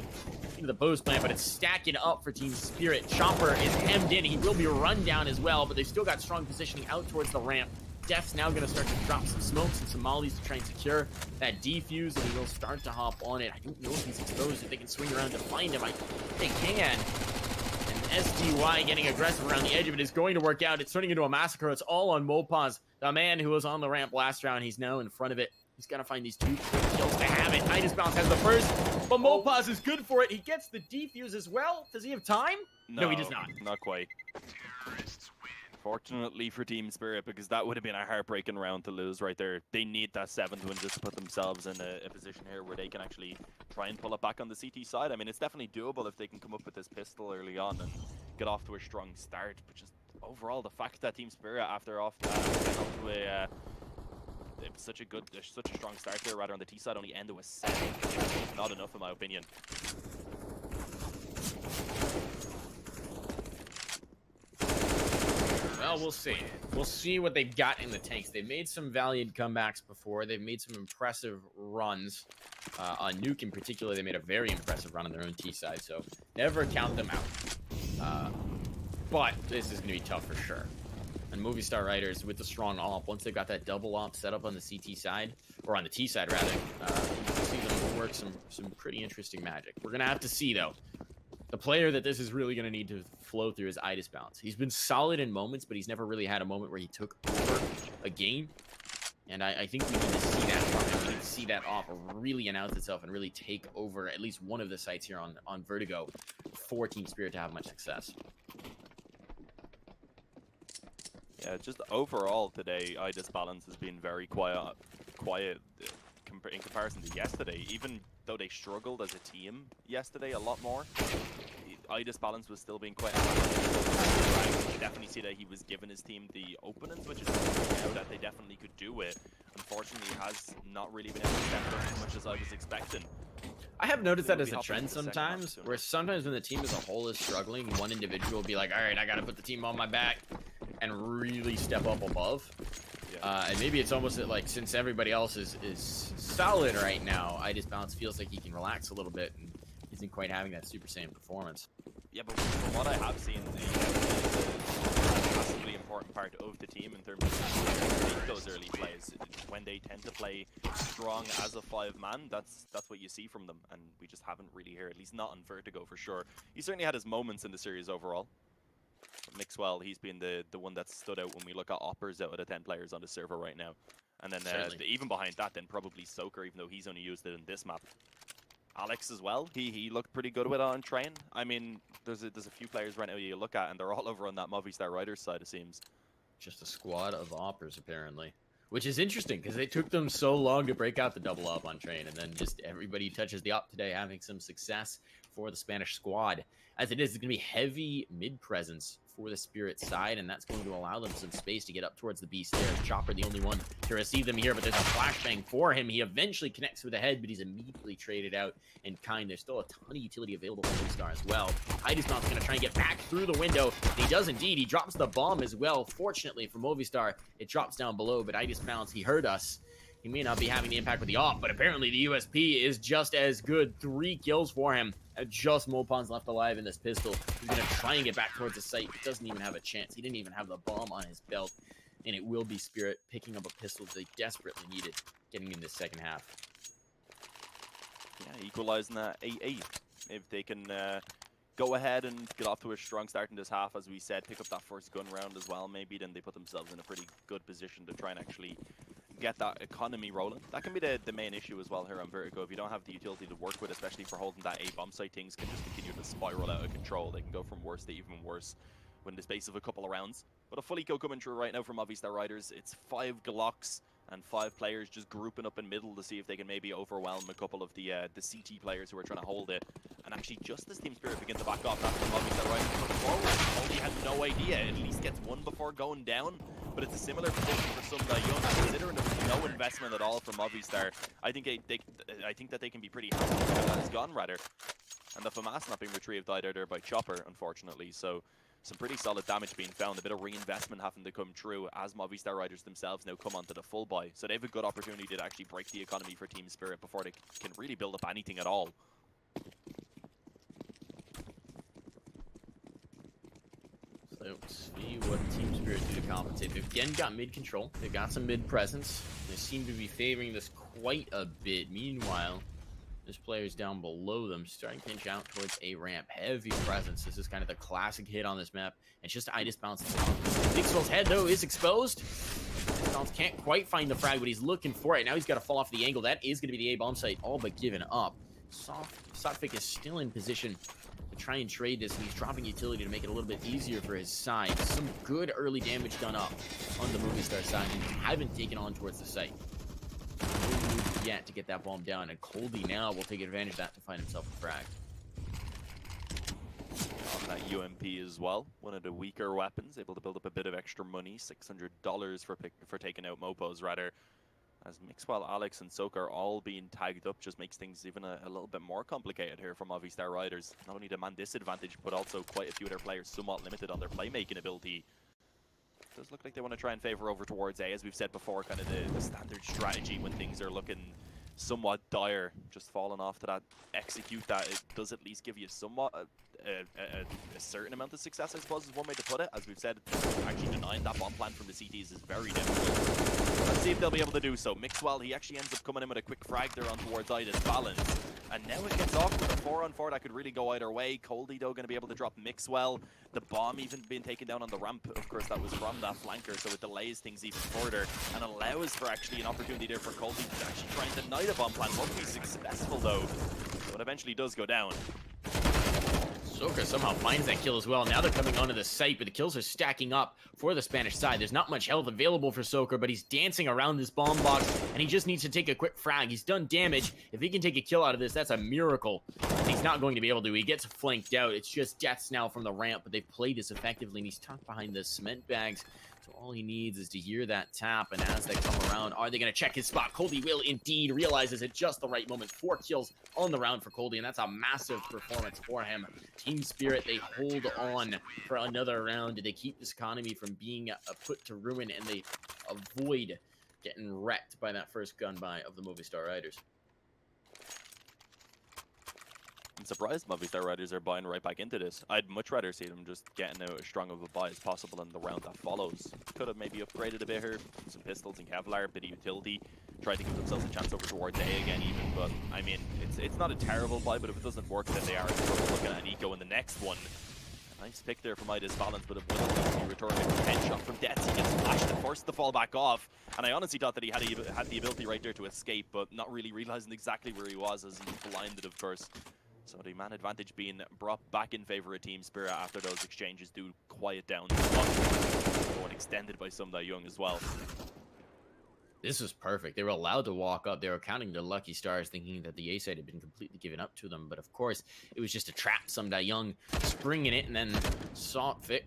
into the post plant, but it's stacking up for Team Spirit. Chopper is hemmed in. He will be run down as well, but they've still got strong positioning out towards the ramp. Def's now going to start to drop some smokes and some mollies to try and secure that defuse, and he will start to hop on it. I don't know if he's exposed, if they can swing around to find him. I think they can. And SDY getting aggressive around the edge of it is going to work out. It's turning into a massacre. It's all on Mopaz, the man who was on the ramp last round. He's now in front of it. He's got to find these 2 quick kills to have it. Titus Bounce has the first, but Mopaz is good for it. He gets the defuse as well. Does he have time? No, he does not. Not quite. Fortunately for Team Spirit, because that would have been a heartbreaking round to lose right there. They need that 7th win just to put themselves in a position here where they can actually try and pull it back on the CT side. I mean, it's definitely doable if they can come up with this pistol early on and get off to a strong start, but just overall, the fact that Team Spirit, after off that, went up to a such a strong start there, rather on the T side, only ended with 7. Not enough, in my opinion. Well, we'll see. We'll see what they've got in the tanks. They've made some valiant comebacks before. They've made some impressive runs. On Nuke in particular, they made a very impressive run on their own T side, so never count them out. But this is going to be tough for sure. And Movistar Riders, with the strong op, once they've got that double op set up on the CT side, or on the T side rather, you can see them work some pretty interesting magic. We're going to have to see, though. The player that this is really going to need to flow through is Idis Bounce. He's been solid in moments, but he's never really had a moment where he took over a game. And I think we need to see that from him. We need to see that off really announce itself and really take over at least one of the sites here on Vertigo for Team Spirit to have much success. Yeah, just overall today, Idis Balance has been very quiet in comparison to yesterday. Even though they struggled as a team yesterday a lot more, Idis Balance was still being quite active. You definitely see that he was giving his team the openings, which is now that they definitely could do it. Unfortunately, he has not really been able to step up as much as I was expecting. I have noticed that as a trend sometimes, where sometimes when the team as a whole is struggling, one individual will be like, all right, I got to put the team on my back and really step up above. Yeah. And maybe it's almost like, since everybody else is solid right now, Idis Bounce feels like he can relax a little bit and isn't quite having that Super Saiyan performance. Yeah, but from what I have seen, a massively important part of the team in terms of those early plays. When they tend to play strong as a 5-man, that's what you see from them, and we just haven't really here, at least not on Vertigo for sure. He certainly had his moments in the series overall. Mixwell, he's been the one that stood out when we look at Oppers out of the 10 players on the server right now. And then even behind that, then probably Soaker, even though he's only used it in this map. Alex as well, he looked pretty good with it on train. I mean, there's a few players right now you look at, and they're all over on that Movistar Riders side, it seems. Just a squad of Oppers, apparently. Which is interesting, because it took them so long to break out the double op on train, and then just everybody touches the op today, having some success for the Spanish squad. As it is, it's going to be heavy mid-presence for the Spirit side, and that's going to allow them some space to get up towards the B stairs. Chopper, the only one to receive them here, but there's a flashbang for him. He eventually connects with the head, but he's immediately traded out in kind. There's still a ton of utility available for Movistar as well. Idis Bounce going to try and get back through the window, and he does indeed. He drops the bomb as well. Fortunately for Movistar, it drops down below, but Idis Bounce, he heard us. He may not be having the impact with the op, but apparently the USP is just as good. 3 kills for him. Just Mopon's left alive in this pistol. He's going to try and get back towards the site. He doesn't even have a chance. He didn't even have the bomb on his belt. And it will be Spirit picking up a pistol they desperately needed getting in this second half. Yeah, equalizing that 8-8. If they can go ahead and get off to a strong start in this half, as we said, pick up that first gun round as well, maybe, then they put themselves in a pretty good position to try and actually get that economy rolling. That can be the main issue as well here on Vertigo. If you don't have the utility to work with, especially for holding that A bomb site, things can just continue to spiral out of control. They can go from worse to even worse within the space of a couple of rounds. But a full eco coming through right now from Movistar Riders. It's 5 Glocks and 5 players just grouping up in middle to see if they can maybe overwhelm a couple of the CT players who are trying to hold it. And actually, just as Team Spirit begin to back off, that's when Movistar Riders come forward. Only had no idea. At least gets one before going down. But it's a similar position for some guy young, considering there's no investment at all from Movistar. I think that they can be pretty happy with how that has gone, rather. And the FAMAS not being retrieved either there by Chopper, unfortunately. So some pretty solid damage being found. A bit of reinvestment having to come true as Movistar Riders themselves now come onto the full buy. So they have a good opportunity to actually break the economy for Team Spirit before they can really build up anything at all. So see what Team Spirit do to compensate. They've again got mid control. They've got some mid presence. They seem to be favoring this quite a bit. Meanwhile, there's players down below them starting to pinch out towards a ramp. Heavy presence. This is kind of the classic hit on this map. It's just Idis Bounce. Mixwell's head, though, is exposed. Idis Bounce can't quite find the frag, but he's looking for it. Now he's got to fall off the angle. That is going to be the A-bomb site, all but given up. Softfik is still in position to try and trade this, and he's dropping utility to make it a little bit easier for his side. Some good early damage done up on the Movistar side, and haven't taken on towards the site. No move yet to get that bomb down, and Coldy now will take advantage of that to find himself a frag. That UMP as well, one of the weaker weapons, able to build up a bit of extra money, $600 for taking out Mopos, rather. As Mixwell, Alex, and Soka are all being tagged up, just makes things even a little bit more complicated here for Movistar Riders. Not only the man disadvantage, but also quite a few of their players somewhat limited on their playmaking ability. It does look like they want to try and favor over towards A, as we've said before, kind of the standard strategy when things are looking somewhat dire. Just falling off to that execute that, it does at least give you somewhat a certain amount of success, I suppose, is one way to put it. As we've said, actually denying that bomb plant from the CTs is very difficult. Let's see if they'll be able to do so. Mixwell, he actually ends up coming in with a quick frag there on towards Ida's balance. And now it gets off with a 4-on-4 that could really go either way. Coldy, though, going to be able to drop Mixwell. The bomb even being taken down on the ramp. Of course, that was from that flanker, so it delays things even further and allows for actually an opportunity there for Coldy to actually try and deny the bomb plant. Won't be successful, though. So it eventually does go down. Soka somehow finds that kill as well. Now they're coming onto the site, but the kills are stacking up for the Spanish side. There's not much health available for Soka, but he's dancing around this bomb box, and he just needs to take a quick frag. He's done damage. If he can take a kill out of this, that's a miracle. He's not going to be able to. He gets flanked out. It's just deaths now from the ramp, but they've played this effectively, and he's tucked behind the cement bags. So all he needs is to hear that tap, and as they come around, are they going to check his spot? Coldy will indeed, realizes at just the right moment. 4 kills on the round for Coldy, and that's a massive performance for him. Team Spirit, they hold on for another round. They keep this economy from being put to ruin, and they avoid getting wrecked by that first gun buy of the Movistar Riders. I'm surprised Movistar Riders are buying right back into this. I'd much rather see them just getting out as strong of a buy as possible in the round that follows. Could have maybe upgraded a bit here, some pistols and Kevlar, a bit of utility, tried to give themselves a chance over towards A again even, but I mean, it's not a terrible buy, but if it doesn't work, then they are looking at an eco in the next one. A nice pick there from Ida's balance, but it will be returning a headshot from Death. He gets flashed and forced to fall back off, and I honestly thought that he had the ability right there to escape, but not really realizing exactly where he was as he was blinded, of course. So the man advantage being brought back in favor of Team Spirit after those exchanges do quiet down. Going extended by Sum Young as well. This was perfect. They were allowed to walk up. They were counting their lucky stars, thinking that the A side had been completely given up to them. But of course, it was just a trap. Sum Young springing it and then saw fit,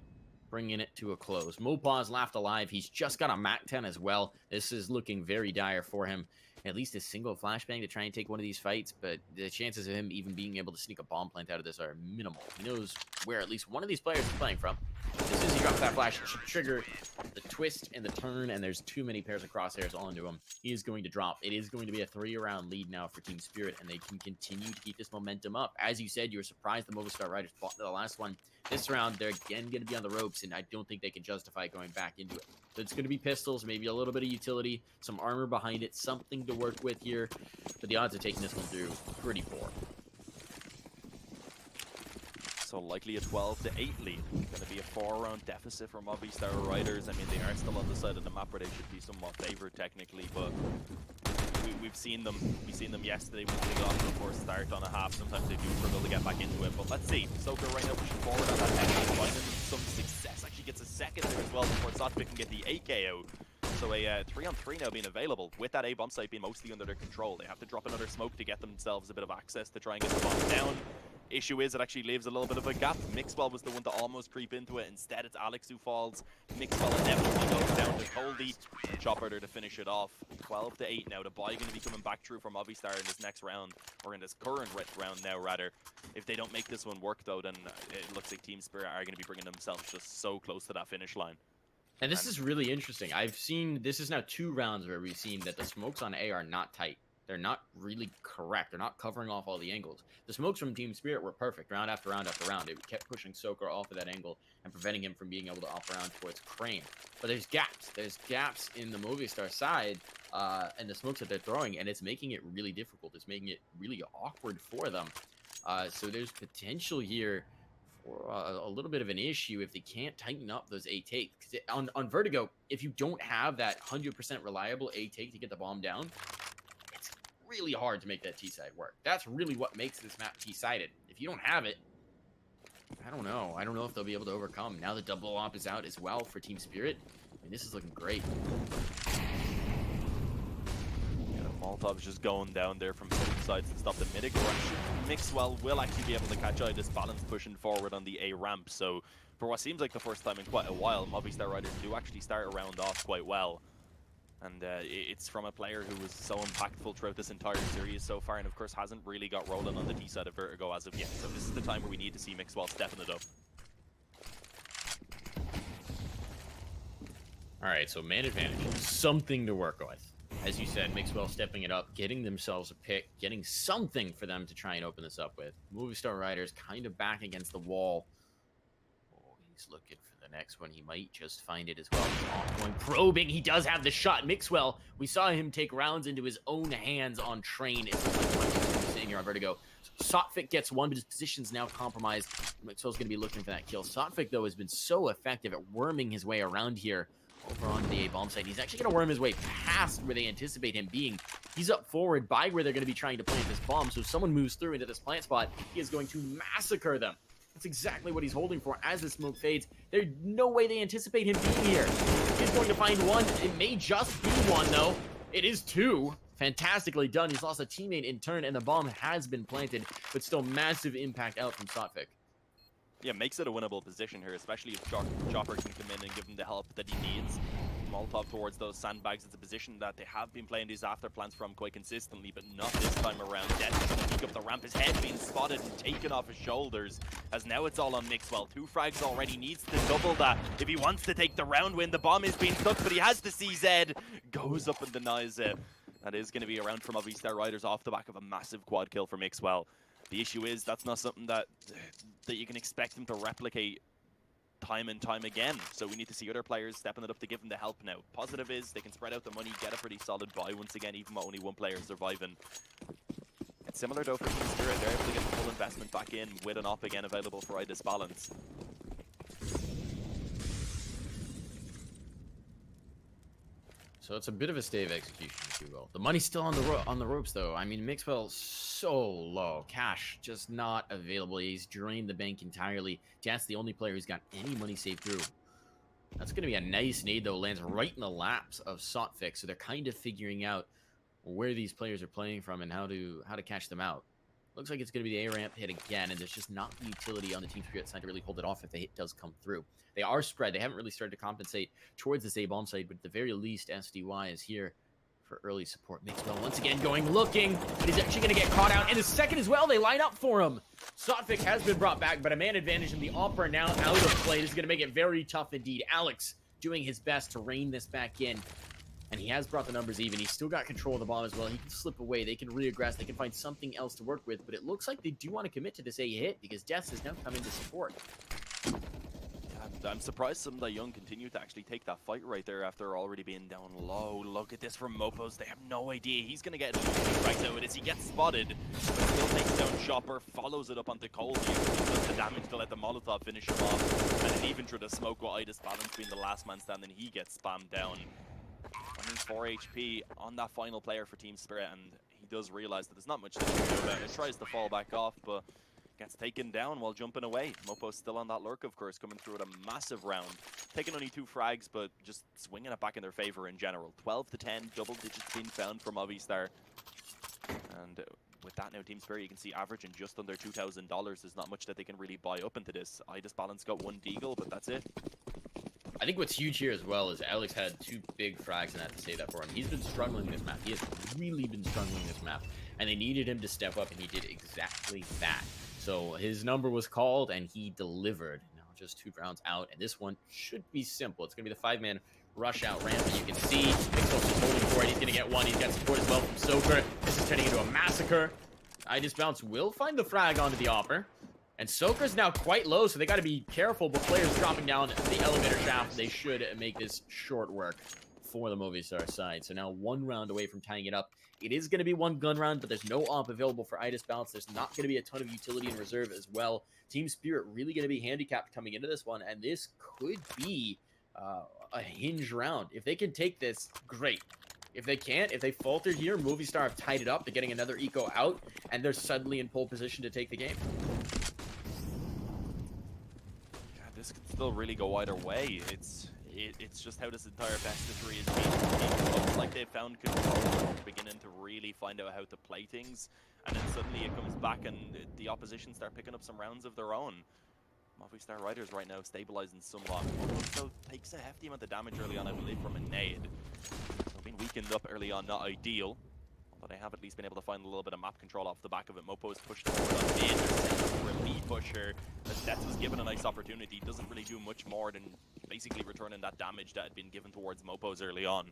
bringing it to a close. Mopaz laughed alive. He's just got a MAC-10 as well. This is looking very dire for him. At least a single flashbang to try and take one of these fights, but the chances of him even being able to sneak a bomb plant out of this are minimal. He knows where at least one of these players is playing from. As soon as he drops that flash, it should trigger the twist and the turn, and there's too many pairs of crosshairs all into him. He is going to drop. It is going to be a 3-round lead now for Team Spirit, and they can continue to keep this momentum up. As you said, you were surprised the Movistar Riders fought the last one. This round, they're again going to be on the ropes, and I don't think they can justify going back into it. So it's going to be pistols, maybe a little bit of utility, some armor behind it, something to work with here. But the odds of taking this one through, pretty poor. So likely a 12-8 lead. Going to be a 4-round deficit for Movistar Riders. I mean, they are still on the side of the map where they should be somewhat favored technically, but we've seen them. We've seen them yesterday when they got the first start on a half. Sometimes they do struggle to get back into it, but let's see. Soka right now pushing forward on that headshot, finding some success. Actually gets a second there as well before Zotvik can get the AKO. So a 3-on-3 now being available, with that A bomb site being mostly under their control. They have to drop another smoke to get themselves a bit of access to try and get the bomb down. Issue is, it actually leaves a little bit of a gap. Mixwell was the one to almost creep into it. Instead, it's Alex who falls. Mixwell inevitably goes down to Coldy. Chopper there to finish it off. 12-8 now. The buy going to be coming back through from Movistar in this next round, or in this current round now, rather. If they don't make this one work, though, then it looks like Team Spirit are going to be bringing themselves just so close to that finish line. And this is really interesting. This is now 2 rounds where we've seen that the smokes on A are not tight. They're not really correct. They're not covering off all the angles. The smokes from Team Spirit were perfect, round after round after round. It kept pushing Soka off of that angle and preventing him from being able to off around towards Crane. But there's gaps. There's gaps in the Movistar side and the smokes that they're throwing, and it's making it really difficult. It's making it really awkward for them. So there's potential here for a little bit of an issue if they can't tighten up those A takes. On Vertigo, if you don't have that 100% reliable A take to get the bomb down, really hard to make that T-side work. That's really what makes this map T-sided. If you don't have it, I don't know. I don't know if they'll be able to overcome. Now the double op is out as well for Team Spirit. I mean, this is looking great. Yeah, Molotov's just going down there from both sides to stop the mid aggression. Mixwell will actually be able to catch out this balance pushing forward on the A ramp. So for what seems like the first time in quite a while, Movistar Riders do actually start a round off quite well. And it's from a player who was so impactful throughout this entire series so far, and of course hasn't really got rolling on the D side of Vertigo as of yet. So this is the time where we need to see Mixwell stepping it up. Alright, so man advantage. Something to work with. As you said, Mixwell stepping it up, getting themselves a pick, getting something for them to try and open this up with. Movistar Riders kind of back against the wall. Oh, he's looking for the next one. He might just find it as well. Going probing. He does have the shot. Mixwell, we saw him take rounds into his own hands on Train. It's sitting here on Vertigo. Sotfik gets one, but his position's now compromised. Mixwell's going to be looking for that kill. Sotfik, though, has been so effective at worming his way around here over onto the A bomb site. He's actually going to worm his way past where they anticipate him being. He's up forward by where they're going to be trying to plant this bomb. So if someone moves through into this plant spot, he is going to massacre them. That's exactly what he's holding for as the smoke fades. There's no way they anticipate him being here. He's going to find one. It may just be one, though. It is two. Fantastically done. He's lost a teammate in turn, and the bomb has been planted, but still massive impact out from Sotfik. Yeah, makes it a winnable position here, especially if Chopper can come in and give him the help that he needs. Molotov towards those sandbags. It's a position that they have been playing these after plants from quite consistently, but not this time around. Death trying to peek up the ramp. His head being spotted and taken off his shoulders, as now it's all on Mixwell. 2 frags already, needs to double that if he wants to take the round win. The bomb is being stuck, but he has the CZ. Goes up and denies it. That is going to be a round from Movistar Riders off the back of a massive quad kill for Mixwell. The issue is that's not something that you can expect them to replicate time and time again. So we need to see other players stepping it up to give them the help now. Positive is they can spread out the money, get a pretty solid buy once again, even with only one player surviving. It's similar though for Team Spirit. They're able to get the full investment back in with an op again available for Idis Balance. So it's a bit of a stave execution, if you will. The money's still on the ropes, though. I mean, Mixwell's so low. Cash just not available. He's drained the bank entirely. Jat's the only player who's got any money saved through. That's going to be a nice nade, though. Lands right in the laps of Sotfik, so they're kind of figuring out where these players are playing from and how to catch them out. Looks like it's going to be the A-ramp hit again, and there's just not the utility on the Team Spirit side to really hold it off if the hit does come through. They are spread. They haven't really started to compensate towards this A-bomb side, but at the very least, SDY is here for early support. Mixwell once again going looking, but he's actually going to get caught out. And the second as well, they line up for him. Sotfik has been brought back, but a man advantage in the Opera now out of play. This is going to make it very tough indeed. Alex doing his best to rein this back in. And he has brought the numbers even. He's still got control of the bomb as well. He can slip away. They can reaggress. They can find something else to work with. But it looks like they do want to commit to this A hit because Death has now come in to support. I'm surprised some of the young continue to actually take that fight right there after already being down low. Look at this from Mopos. They have no idea. He's going to get right out as he gets spotted, but still takes down Chopper, follows it up onto Colby, does the damage to let the Molotov finish him off. And then even through the smoke with Idis Balance being the last man standing, he gets spammed down. I mean, 4 HP on that final player for Team Spirit, and he does realize that there's not much to do about it. He tries to fall back off, but gets taken down while jumping away. Mopo's still on that lurk, of course, coming through with a massive round. Taking only 2 frags, but just swinging it back in their favor in general. 12 to 10, double digits being found for Movistar. And with that now, Team Spirit, you can see averaging just under $2,000. There's not much that they can really buy up into this. Idis Balance got 1 deagle, but that's it. I think what's huge here as well is Alex had 2 big frags, and I have to say that for him. He's been struggling this map. He has really been struggling this map. And they needed him to step up, and he did exactly that. So his number was called, and he delivered. Now just 2 rounds out, and this one should be simple. It's going to be the 5-man rush out ramp, and you can see Mixwell's just holding for it. He's going to get 1. He's got support as well from Soaker. This is turning into a massacre. Idis Bounce will find the frag onto the Opper. And Soaker's now quite low, so they got to be careful. But players dropping down the elevator shaft, they should make this short work for the Movistar side. So now 1 round away from tying it up. It is going to be 1 gun round, but there's no op available for Idis Balance. There's not going to be a ton of utility in reserve as well. Team Spirit really going to be handicapped coming into this one, and this could be a hinge round. If they can take this, great. If they can't, if they falter here, Movistar have tied it up. They're getting another eco out, and they're suddenly in pole position to take the game. Yeah, this could still really go either way. it's just how this entire best of 3 is being. It looks like they've found control, beginning to really find out how to play things, and then suddenly it comes back and the opposition start picking up some rounds of their own. Movistar Riders right now stabilizing somewhat. Also takes a hefty amount of damage early on, I believe, from a nade. So being weakened up early on, not ideal. But they have at least been able to find a little bit of map control off the back of it. Mopo is pushed forward on mid. They're setting up for a B pusher. As Death was given a nice opportunity. Doesn't really do much more than basically returning that damage that had been given towards Mopo's early on.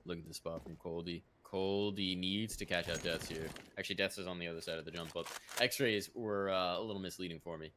Look at the spot from Coldy. Coldy needs to catch out Deaths here. Actually, Deaths is on the other side of the jump up. X-rays were a little misleading for me.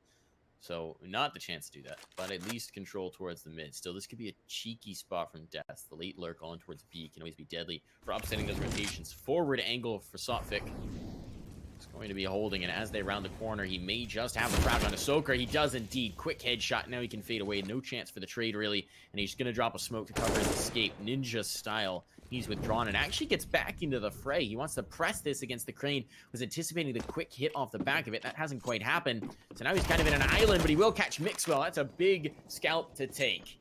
So, not the chance to do that, but at least control towards the mid. Still, this could be a cheeky spot from Death. The late lurk on towards B can always be deadly for upsetting those rotations. Forward angle for Sotfik. He's going to be holding, and as they round the corner, he may just have the frag on a Soaker. He does indeed. Quick headshot. Now he can fade away. No chance for the trade, really. And he's going to drop a smoke to cover his escape. Ninja style. He's withdrawn and actually gets back into the fray. He wants to press this against the Crane. Was anticipating the quick hit off the back of it. That hasn't quite happened. So now he's kind of in an island, but he will catch Mixwell. That's a big scalp to take.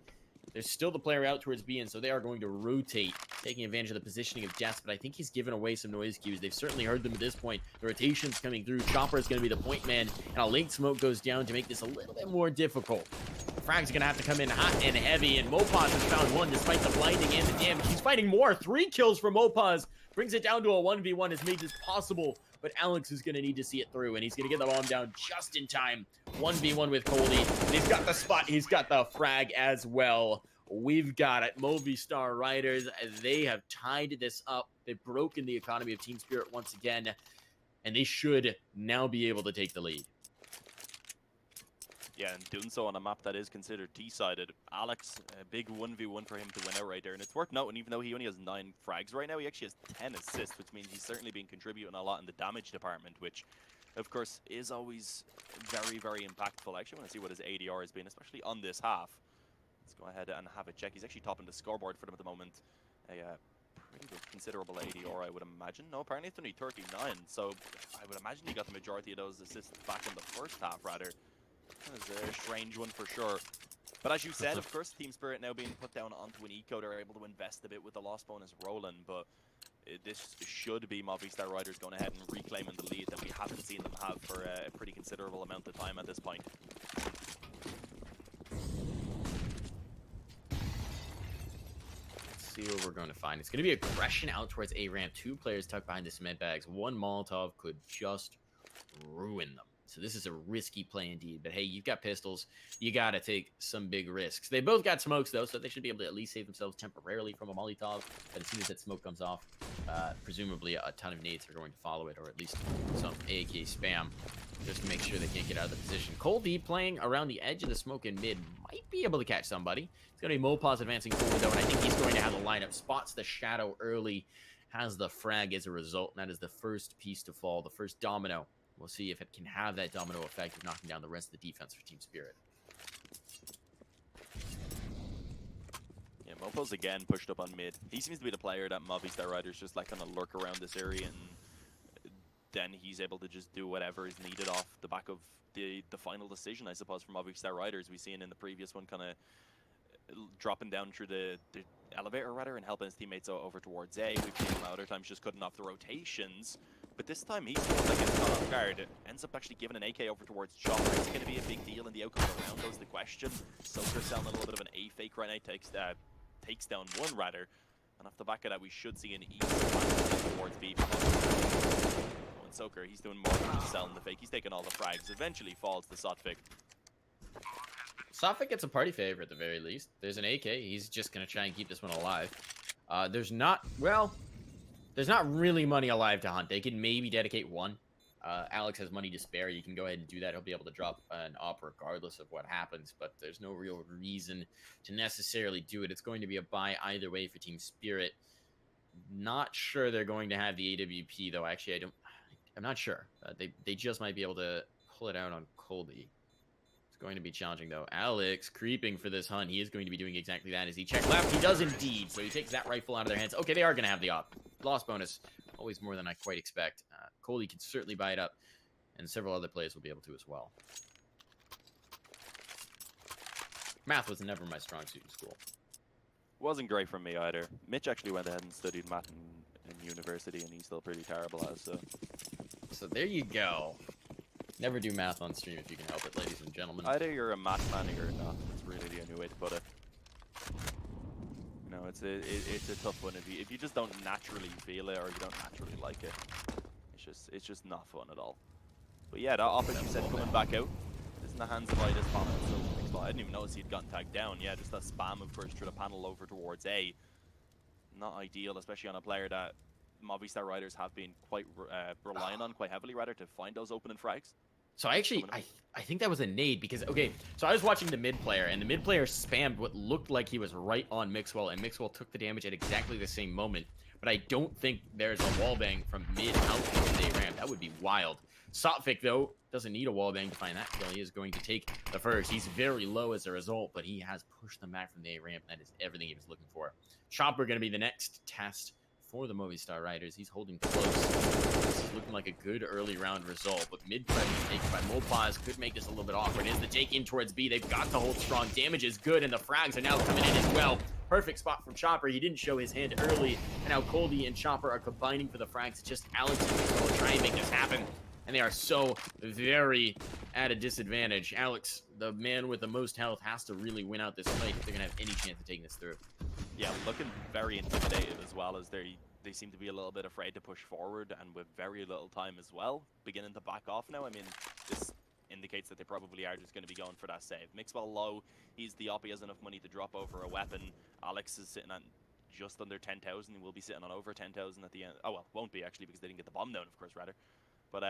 There's still the player out towards B, and so they are going to rotate, taking advantage of the positioning of Death, but I think he's given away some noise cues. They've certainly heard them at this point. The rotation's coming through. Chopper is going to be the point man, and a late smoke goes down to make this a little bit more difficult. The frag's going to have to come in hot and heavy, and Mopaz has found one despite the blinding and the damage. He's fighting more. 3 kills for Mopaz. Brings it down to a 1v1, has made this possible, but Alex is going to need to see it through, and he's going to get the bomb down just in time. 1v1 with Coldy. He's got the spot. He's got the frag as well. We've got it. Movistar Riders, they have tied this up. They've broken the economy of Team Spirit once again, and they should now be able to take the lead. Yeah, and doing so on a map that is considered T-sided. Alex, a big 1v1 for him to win out right there. And it's worth noting, even though he only has 9 frags right now, he actually has 10 assists, which means he's certainly been contributing a lot in the damage department, which, of course, is always very, very impactful. I actually want to see what his ADR has been, especially on this half. Let's go ahead and have a check. He's actually topping the scoreboard for them at the moment. A pretty good, considerable ADR, I would imagine. No, apparently it's only 39, so I would imagine he got the majority of those assists back in the first half, rather. That was a strange one for sure. But as you said, of course, Team Spirit now being put down onto an eco, they're able to invest a bit with the loss bonus rolling, but this should be Movistar Riders going ahead and reclaiming the lead that we haven't seen them have for a pretty considerable amount of time at this point. See what we're going to find. It's going to be aggression out towards A ramp. 2 players tucked behind the cement bags. 1 Molotov could just ruin them. So this is a risky play indeed. But hey, you've got pistols. You got to take some big risks. They both got smokes though, so they should be able to at least save themselves temporarily from a Molotov. But as soon as that smoke comes off, presumably a ton of nades are going to follow it, or at least some AK spam. Just to make sure they can't get out of the position. Coldy playing around the edge of the smoke in mid might be able to catch somebody. It's going to be Mopaz advancing forward though, and I think he's going to have the lineup. Spots the shadow early, has the frag as a result, and that is the first piece to fall, the first domino. We'll see if it can have that domino effect of knocking down the rest of the defense for Team Spirit. Yeah, Mopo's again pushed up on mid. He seems to be the player that Movistar Riders just like kind of lurk around this area, and then he's able to just do whatever is needed off the back of the final decision, I suppose, for Movistar Riders. We've seen in the previous one kind of dropping down through the elevator rather and helping his teammates over towards A. We've seen him other times just cutting off the rotations. But this time he's the one that gets caught off guard. Ends up actually giving an AK over towards Chopper. It's going to be a big deal in the outcome of the round, goes the question. Soaker selling a little bit of an A fake right now. Takes down 1 rather. And off the back of that, we should see an E towards B. And Soaker, he's doing more than just selling the fake. He's taking all the frags. Eventually falls to Sotfik. Sotfik gets a party favor at the very least. There's an AK. He's just going to try and keep this one alive. There's not really money alive to hunt. They can maybe dedicate 1. Alex has money to spare. You can go ahead and do that. He'll be able to drop an op regardless of what happens, but there's no real reason to necessarily do it. It's going to be a buy either way for Team Spirit. Not sure they're going to have the AWP though. Actually, I'm not sure. They just might be able to pull it out on Coldy. It's going to be challenging though. Alex creeping for this hunt. He is going to be doing exactly that. As he check left, he does indeed. So he takes that rifle out of their hands. Okay, they are going to have the op. Loss bonus. Always more than I quite expect. Coldy can certainly buy it up, and several other players will be able to as well. Math was never my strong suit in school. Wasn't great for me either. Mitch actually went ahead and studied math in university, and he's still pretty terrible at it, so. So there you go. Never do math on stream if you can help it, ladies and gentlemen. Either you're a math man or you're not. That's really the only way to put it. You know, it's a tough one. If you just don't naturally feel it or you don't naturally like it, it's just not fun at all. But yeah, that offense you said coming back out. It's in the hands of Idas Bomb. So I didn't even notice he'd gotten tagged down. Yeah, just that spam of course through the panel over towards A. Not ideal, especially on a player that Movistar Riders have been quite relying on quite heavily, rather, to find those opening frags. So I think that was a nade because, okay, so I was watching the mid player, and the mid player spammed what looked like he was right on Mixwell, and Mixwell took the damage at exactly the same moment. But I don't think there's a wallbang from mid out into the ramp. That would be wild. Sotfik, though, doesn't need a wallbang to find that kill. He is going to take the first. He's very low as a result, but he has pushed them back from the A ramp. That is everything he was looking for. Chopper going to be the next test for the Movistar Riders. He's holding close. This is looking like a good early round result, but mid presence taken by Mopaz could make this a little bit awkward. Is the take in towards B. They've got to hold strong. Damage is good, and the frags are now coming in as well. Perfect spot from Chopper. He didn't show his hand early, and now Coldy and Chopper are combining for the frags. It's just Alex and Mixwell will try and make this happen, and they are so very at a disadvantage. Alex, the man with the most health, has to really win out this fight if they're going to have any chance of taking this through. Yeah, looking very intimidated as well, as they seem to be a little bit afraid to push forward, and with very little time as well, beginning to back off now. I mean, this indicates that they probably are just going to be going for that save. Mixwell low, he's the op, he has enough money to drop over a weapon. Alex is sitting at just under 10,000, he will be sitting on over 10,000 at the end. Oh well, won't be actually, because they didn't get the bomb down, of course, rather. But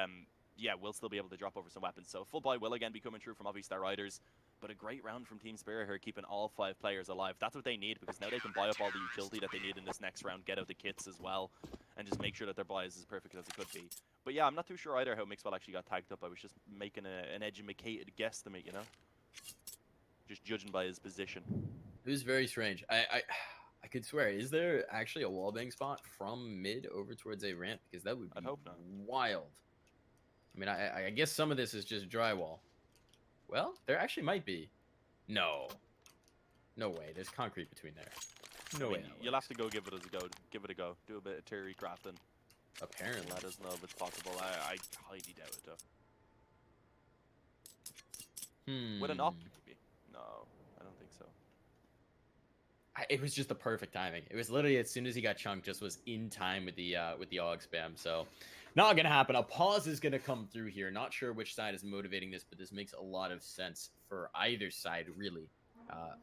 yeah, we'll still be able to drop over some weapons. So full buy will again be coming through from Movistar Riders. But a great round from Team Spirit here, keeping all 5 players alive. That's what they need, because now they can buy up all the utility that they need in this next round, get out the kits as well, and just make sure that their buy is as perfect as it could be. But yeah, I'm not too sure either how Mixwell actually got tagged up. I was just making an educated guesstimate, you know? Just judging by his position. It was very strange. I could swear, is there actually a wallbang spot from mid over towards A ramp? Because that would be wild. I mean, I guess some of this is just drywall. Well, there actually might be. No. No way. There's concrete between there. No way. You'll have to go give it a go. Give it a go. Do a bit of Terry crafting. Apparently. Let us know if it's possible. I highly doubt it, though. With an op, maybe. No, I don't think so. It was just the perfect timing. It was literally as soon as he got chunked, just was in time with the AUG spam. So, not gonna happen. A pause is gonna come through here. Not sure which side is motivating this, but this makes a lot of sense for either side, really.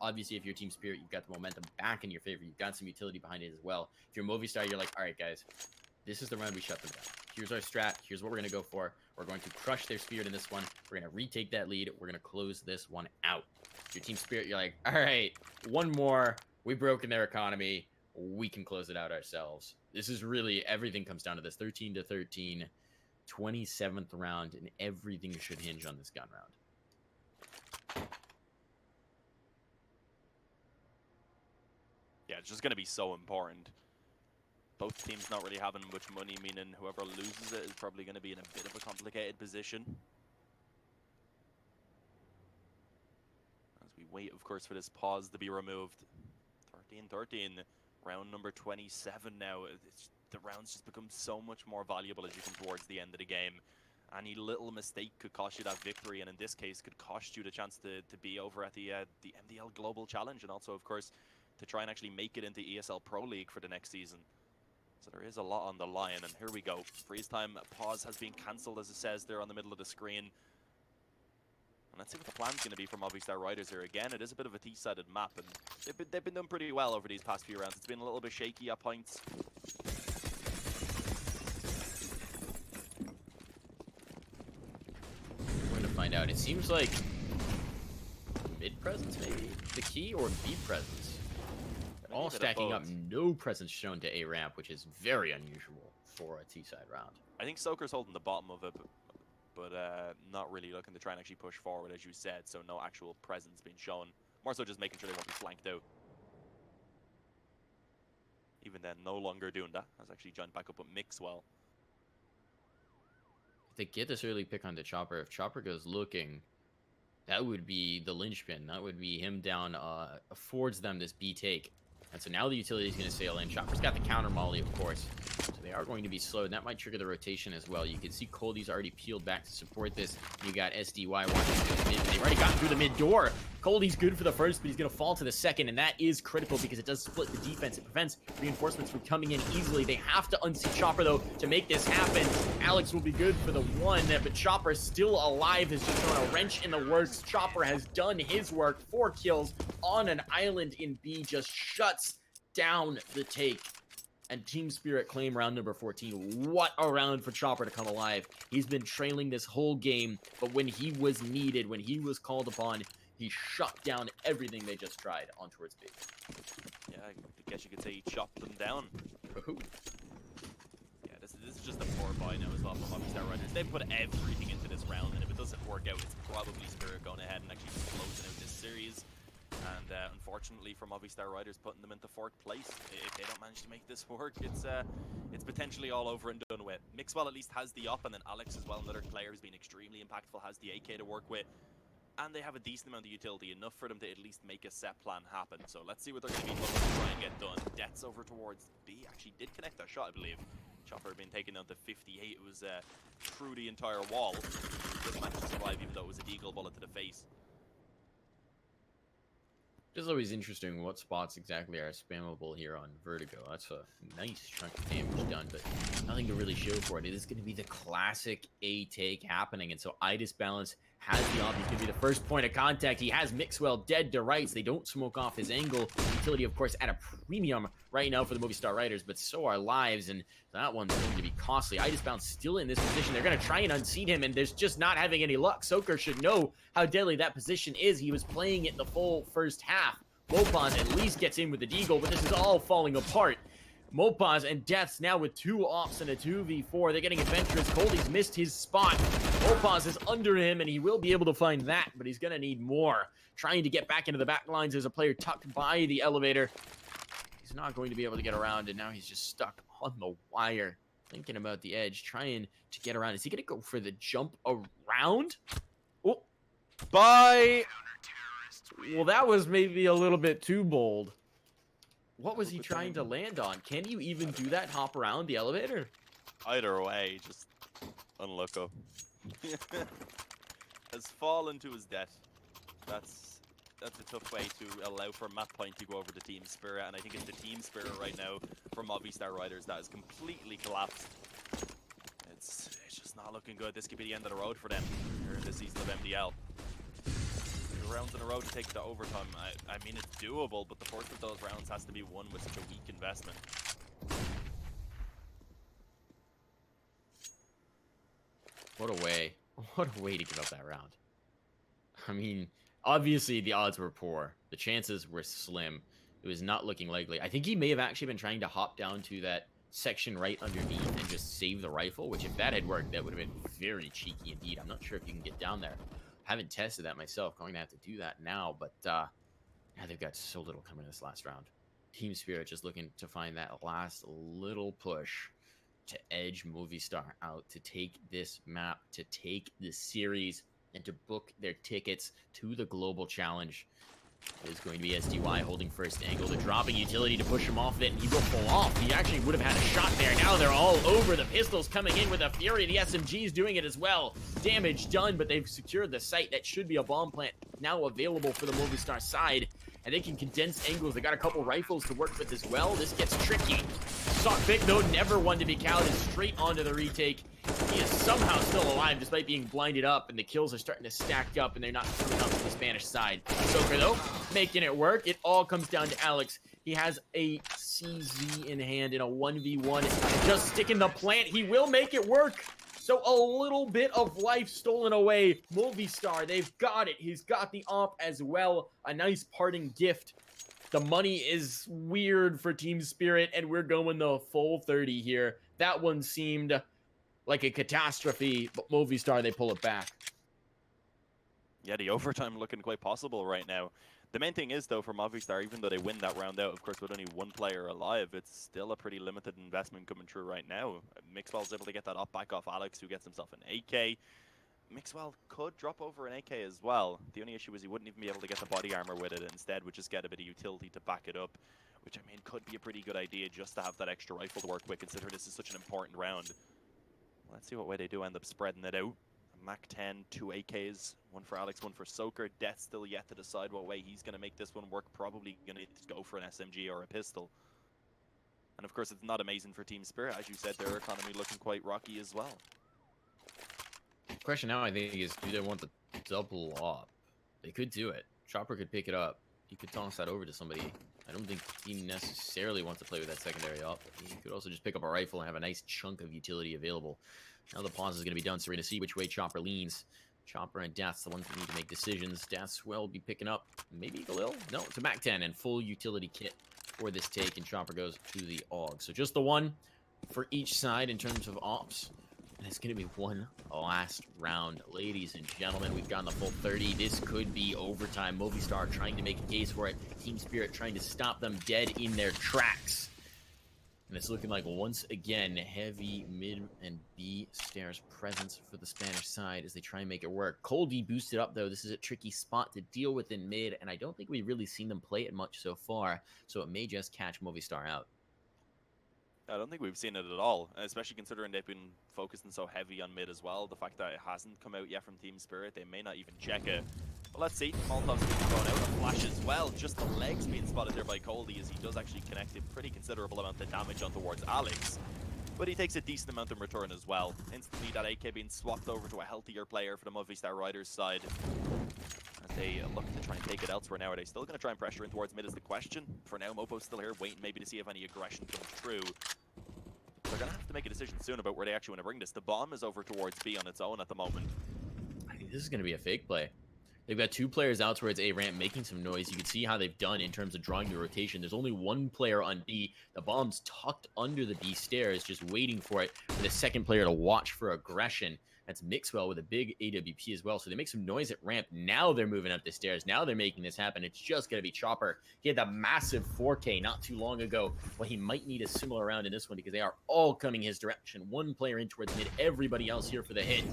Obviously, if you're Team Spirit, you've got the momentum back in your favor. You've got some utility behind it as well. If you're Movistar, you're like, all right, guys, this is the round we shut them down. Here's our strat. Here's what we're gonna go for. We're going to crush their Spirit in this one. We're gonna retake that lead. We're gonna close this one out. If you're Team Spirit, you're like, all right, one more. We broke in their economy. We can close it out ourselves. This is really, everything comes down to this. 13-13, 27th round, and everything should hinge on this gun round. Yeah, it's just going to be so important. Both teams not really having much money, meaning whoever loses it is probably going to be in a bit of a complicated position. As we wait, of course, for this pause to be removed. 13-13, round number 27 now. The rounds just become so much more valuable as you come towards the end of the game. Any little mistake could cost you that victory, and in this case could cost you the chance to be over at the MDL Global Challenge, and also, of course, to try and actually make it into ESL Pro League for the next season. So there is a lot on the line, and here we go. Freeze time pause has been cancelled, as it says there on the middle of the screen. And let's see what the plan's going to be for Movistar Riders here. Again, it is a bit of a T-sided map, and they've been doing pretty well over these past few rounds. It's been a little bit shaky at points. We're going to find out. It seems like mid-presence, maybe? The key, or B-presence? All stacking up. No presence shown to A ramp, which is very unusual for a T-side round. I think Soaker's holding the bottom of it, but not really looking to try and actually push forward, as you said, so no actual presence being shown. More so just making sure they won't be flanked out. Even then, no longer doing that. Has actually joined back up with Mixwell. If they get this early pick onto Chopper, if Chopper goes looking, That would be the linchpin. That would be him down, affords them this B take. And so now the utility is going to sail in. Chopper's got the counter molly, of course. So they are going to be slowed. And that might trigger the rotation as well. You can see Coldie's already peeled back to support this. You got SDY watching through the mid. They've already gotten through the mid door. Coldie's good for the first, but he's going to fall to the second. And that is critical because it does split the defense. It prevents reinforcements from coming in easily. They have to unseat Chopper, though, to make this happen. Alex will be good for the one, but Chopper still alive has just thrown a wrench in the works. Chopper has done his work. 4 kills on an island in B, just shuts down the take. And Team Spirit claim round number 14. What a round for Chopper to come alive. He's been trailing this whole game, but when he was needed, when he was called upon, he shut down everything they just tried on towards B. Yeah, I guess you could say he chopped them down. Ooh. Yeah, this is just a poor buy now as well from Movistar Riders. They've put everything into this round, and if it doesn't work out, it's probably Spirit going ahead and actually closing out this series. And unfortunately for Movistar Riders, putting them into 4th place, if they don't manage to make this work, it's potentially all over and done with. Mixwell at least has the up, and then Alex as well, another player who's been extremely impactful, has the AK to work with. And they have a decent amount of utility, enough for them to at least make a set plan happen. So let's see what they're going to be looking to try and get done. Deaths over towards B actually did connect that shot, I believe. Chopper had been taken down to 58. It was through the entire wall. Just managed to survive, even though it was a deagle bullet to the face. It's always interesting what spots exactly are spammable here on Vertigo. That's a nice chunk of damage done, but nothing to really show for it. It is going to be the classic A take happening, and so Idis Balance has the op. He's going to be the first point of contact. He has Mixwell dead to rights. They don't smoke off his angle. Utility, of course, at a premium right now for the Movistar Riders, but so are lives, and that one's going to be costly. Idis Balance still in this position. They're going to try and unseat him, and there's just not having any luck. Soaker should know how deadly that position is. He was playing it the full first half. Mopaz at least gets in with the deagle, but this is all falling apart. Mopaz and Deaths now with 2 ops and a 2v4. They're getting adventurous. Coldie's missed his spot. Mopaz is under him, and he will be able to find that, but he's going to need more. Trying to get back into the back lines as a player tucked by the elevator. He's not going to be able to get around, and now he's just stuck on the wire. Thinking about the edge, trying to get around. Is he going to go for the jump around? Oh, Bye! Well, that was maybe a little bit too bold. What was he trying to land on? Can you even do that, hop around the elevator? Either way, just unlock up. Has fallen to his death. That's a tough way to allow for map point to go over to Team Spirit, and I think it's the Team Spirit right now for Movistar Riders that has completely collapsed. It's just not looking good. This could be the end of the road for them here in this season of MDL. 2 rounds in a row to take the overtime. I mean, it's doable, but the first of those rounds has to be won with such a weak investment. What a way to give up that round. I mean, obviously the odds were poor. The chances were slim. It was not looking likely. I think he may have actually been trying to hop down to that section right underneath and just save the rifle, which if that had worked, that would have been very cheeky indeed. I'm not sure if you can get down there. Haven't tested that myself. Going to have to do that now, but yeah, they've got so little coming this last round. Team Spirit just looking to find that last little push to edge Movistar out, to take this map, to take this series, and to book their tickets to the Global Challenge. It is going to be SDY holding first angle. They're dropping utility to push him off it, and he will fall off. He actually would have had a shot there. Now they're all over. The pistols coming in with a fury. The SMG's doing it as well. Damage done, but they've secured the site. That should be a bomb plant now available for the Movistar side. And they can condense angles. They got a couple rifles to work with as well. This gets tricky. Sockpick, though, never one to be counted. Straight onto the retake. He is somehow still alive despite being blinded up, and the kills are starting to stack up, and they're not coming up to the Spanish side. Soaker, though, making it work. It all comes down to Alex. He has a CZ in hand in a 1v1. Just sticking the plant. He will make it work. So a little bit of life stolen away. Movistar, they've got it. He's got the op as well. A nice parting gift. The money is weird for Team Spirit, and we're going the full 30 here. That one seemed like a catastrophe, but Movistar, they pull it back. Yeah, the overtime looking quite possible right now. The main thing is, though, for Movistar, even though they win that round out, of course, with only 1 player alive, it's still a pretty limited investment coming through right now. Mixwell's able to get that up back off Alex, who gets himself an AK. Mixwell could drop over an AK as well. The only issue is he wouldn't even be able to get the body armor with it. Instead, would just get a bit of utility to back it up, which I mean could be a pretty good idea just to have that extra rifle to work with, considering this is such an important round. Let's see what way they do end up spreading it out. A Mac 10, 2 AKs, one for Alex, one for Soaker. Death still yet to decide what way he's going to make this one work. Probably going to go for an SMG or a pistol. And of course, it's not amazing for Team Spirit. As you said, their economy looking quite rocky as well. The question now, I think, is do they want to double up? They could do it. Chopper could pick it up. He could toss that over to somebody. I don't think the team necessarily wants to play with that secondary up. He could also just pick up a rifle and have a nice chunk of utility available. Now the pause is going to be done, so we're going to see which way Chopper leans. Chopper and Death's the ones that need to make decisions. Death's will be picking up maybe Galil? No, it's a Mac 10 and full utility kit for this take, and Chopper goes to the AUG. So just the one for each side in terms of ops. And it's going to be one last round. Ladies and gentlemen, we've gotten the full 30. This could be overtime. Movistar trying to make a case for it. Team Spirit trying to stop them dead in their tracks. And it's looking like, once again, heavy mid and B stairs presence for the Spanish side as they try and make it work. Coldy boosted up, though. This is a tricky spot to deal with in mid, and I don't think we've really seen them play it much so far, so it may just catch Movistar out. I don't think we've seen it at all, especially considering they've been focusing so heavy on mid as well. The fact that it hasn't come out yet from Team Spirit, they may not even check it. But let's see. Molotov's being thrown out. A flash as well. Just the legs being spotted there by Coldy as he does actually connect a pretty considerable amount of damage on towards Alex. But he takes a decent amount in return as well. Instantly, that AK being swapped over to a healthier player for the Movistar Riders side. As they look to try and take it elsewhere now. Are they still going to try and pressure in towards mid is the question. For now, Mopo's still here, waiting maybe to see if any aggression comes through. They're going to have to make a decision soon about where they actually want to bring this. The bomb is over towards B on its own at the moment. I think this is going to be a fake play. They've got two players out towards A ramp making some noise. You can see how they've done in terms of drawing the rotation. There's only one player on B. The bomb's tucked under the B stairs, just waiting for it for the second player to watch for aggression. That's Mixwell with a big AWP as well. So they make some noise at ramp. Now they're moving up the stairs. Now they're making this happen. It's just going to be Chopper. He had that massive 4K not too long ago. Well, he might need a similar round in this one because they are all coming his direction. One player in towards mid. Everybody else here for the hit.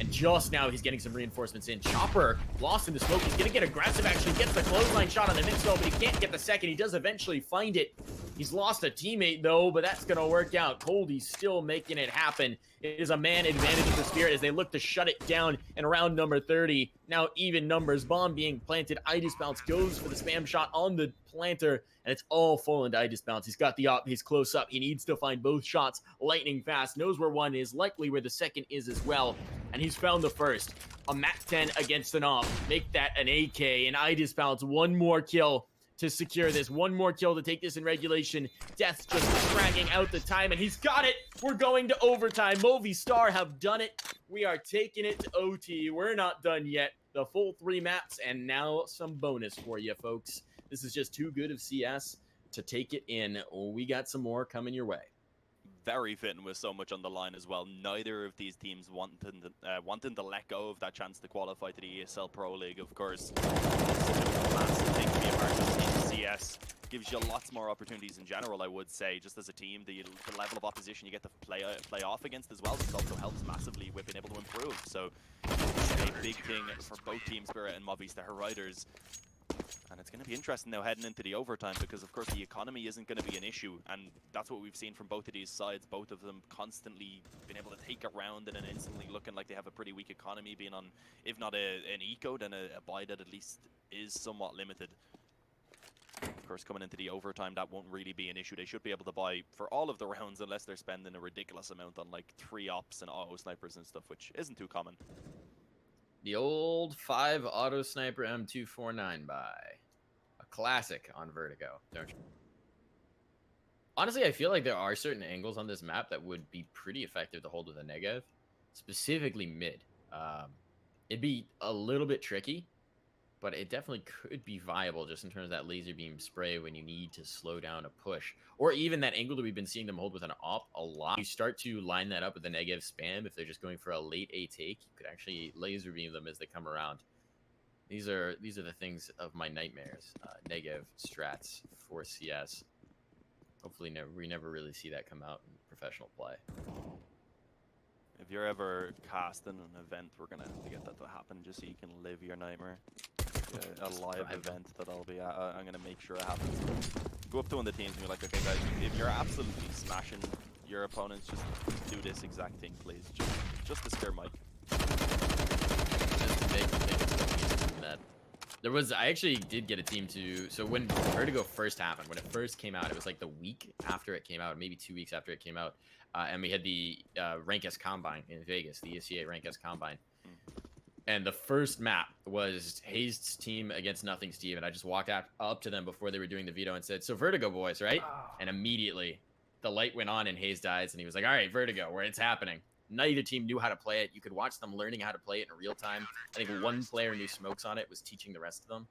And just now he's getting some reinforcements in. Chopper lost in the smoke. He's going to get aggressive, actually. Gets the clothesline shot on the Mixwell, but he can't get the second. He does eventually find it. He's lost a teammate, though, but that's going to work out. Coldy's still making it happen. It is a man advantage of the Spirit as they look to shut it down in round number 30. Now even numbers. Bomb being planted. Idis Bounce goes for the spam shot on the planter, and it's all full into Idis Bounce. He's got the op. He's close up. He needs to find both shots lightning fast. Knows where one is, likely where the second is as well. And he's found the first. A Mac 10 against an op. Make that an AK. And Idis Bounce, one more kill to secure this. One more kill to take this in regulation. Death's just dragging out the time, and he's got it. We're going to overtime. Movistar have done it. We are taking it to OT. We're not done yet. The full 3 maps, and now some bonus for you, folks. This is just too good of CS to take it in. We got some more coming your way. Very fitting with so much on the line as well. Neither of these teams wanting to let go of that chance to qualify to the ESL Pro League, of course. Massive thing to be a part of in CS. Gives you lots more opportunities in general, I would say, just as a team. The level of opposition you get to play off against as well, this also helps massively with being able to improve. So it's a big thing for both Team Spirit and Movistar Riders. And it's going to be interesting now heading into the overtime because, of course, the economy isn't going to be an issue. And that's what we've seen from both of these sides. Both of them constantly being able to take a round and then instantly looking like they have a pretty weak economy, being on, if not an eco, then a buy that at least is somewhat limited. Of course, coming into the overtime, that won't really be an issue. They should be able to buy for all of the rounds unless they're spending a ridiculous amount on, like, 3 ops and auto snipers and stuff, which isn't too common. The old 5 auto sniper M249 buy. A classic on Vertigo, don't you? Honestly, I feel like there are certain angles on this map that would be pretty effective to hold with a negative, specifically mid. It'd be a little bit tricky, but it definitely could be viable just in terms of that laser beam spray when you need to slow down a push. Or even that angle that we've been seeing them hold with an op a lot. You start to line that up with a negative spam. If they're just going for a late A take, you could actually laser beam them as they come around. These are the things of my nightmares. Negative strats for CS. Hopefully we never really see that come out in professional play. If you're ever casting an event, we're gonna have to get that to happen just so you can live your nightmare. Yeah, a live event that I'll be at. I'm gonna make sure it happens. Go up to one of the teams and be like, okay guys, if you're absolutely smashing your opponents, just do this exact thing, please. Just to scare Mike. Just to make them think it's going to be that. There was, I actually did get a team to, so when Vertigo first happened, when it first came out, it was like the week after it came out, maybe 2 weeks after it came out, and we had the Rank S Combine in Vegas, the ESEA Rank S Combine. And the first map was Hayes' team against Nothing's team, and I just walked up to them before they were doing the veto and said, so Vertigo boys, right? And immediately, the light went on in Hayes' eyes, and he was like, all right, Vertigo, where it's happening. Neither team knew how to play it. You could watch them learning how to play it in real time. I think one player knew smokes on it, was teaching the rest of them.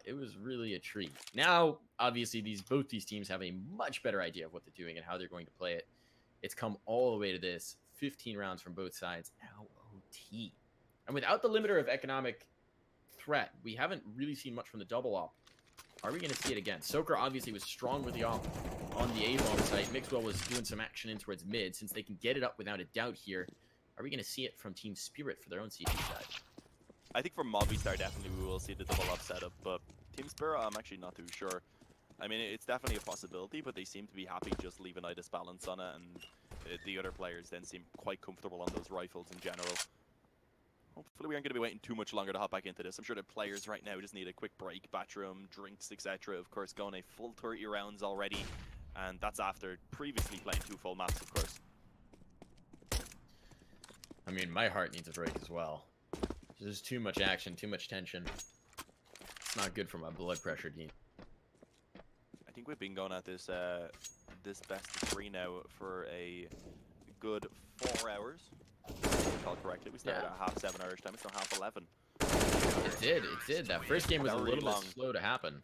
It was really a treat. Now, obviously, both these teams have a much better idea of what they're doing and how they're going to play it. It's come all the way to this. 15 rounds from both sides. Now OT. And without the limiter of economic threat, we haven't really seen much from the double op. Are we going to see it again? Soaker obviously was strong with the op on the A-bomb site. Mixwell was doing some action in towards mid. Since they can get it up without a doubt here, are we going to see it from Team Spirit for their own CT side? I think for Movistar, definitely we will see the double up setup, but Team Spirit, I'm actually not too sure. I mean, it's definitely a possibility, but they seem to be happy just leaving Idas balance on it, and the other players then seem quite comfortable on those rifles in general. Hopefully we aren't going to be waiting too much longer to hop back into this. I'm sure the players right now just need a quick break, bathroom, drinks, etc. Of course, going a full 30 rounds already, and that's after previously playing 2 full maps, of course. I mean, my heart needs a break as well. There's too much action, too much tension. It's not good for my blood pressure, Dean. I think we've been going at this this best of 3 now for a good 4 hours. If I recall correctly, we started at half 7 Irish time. It's now half 11. It did. That first game was a little bit slow to happen.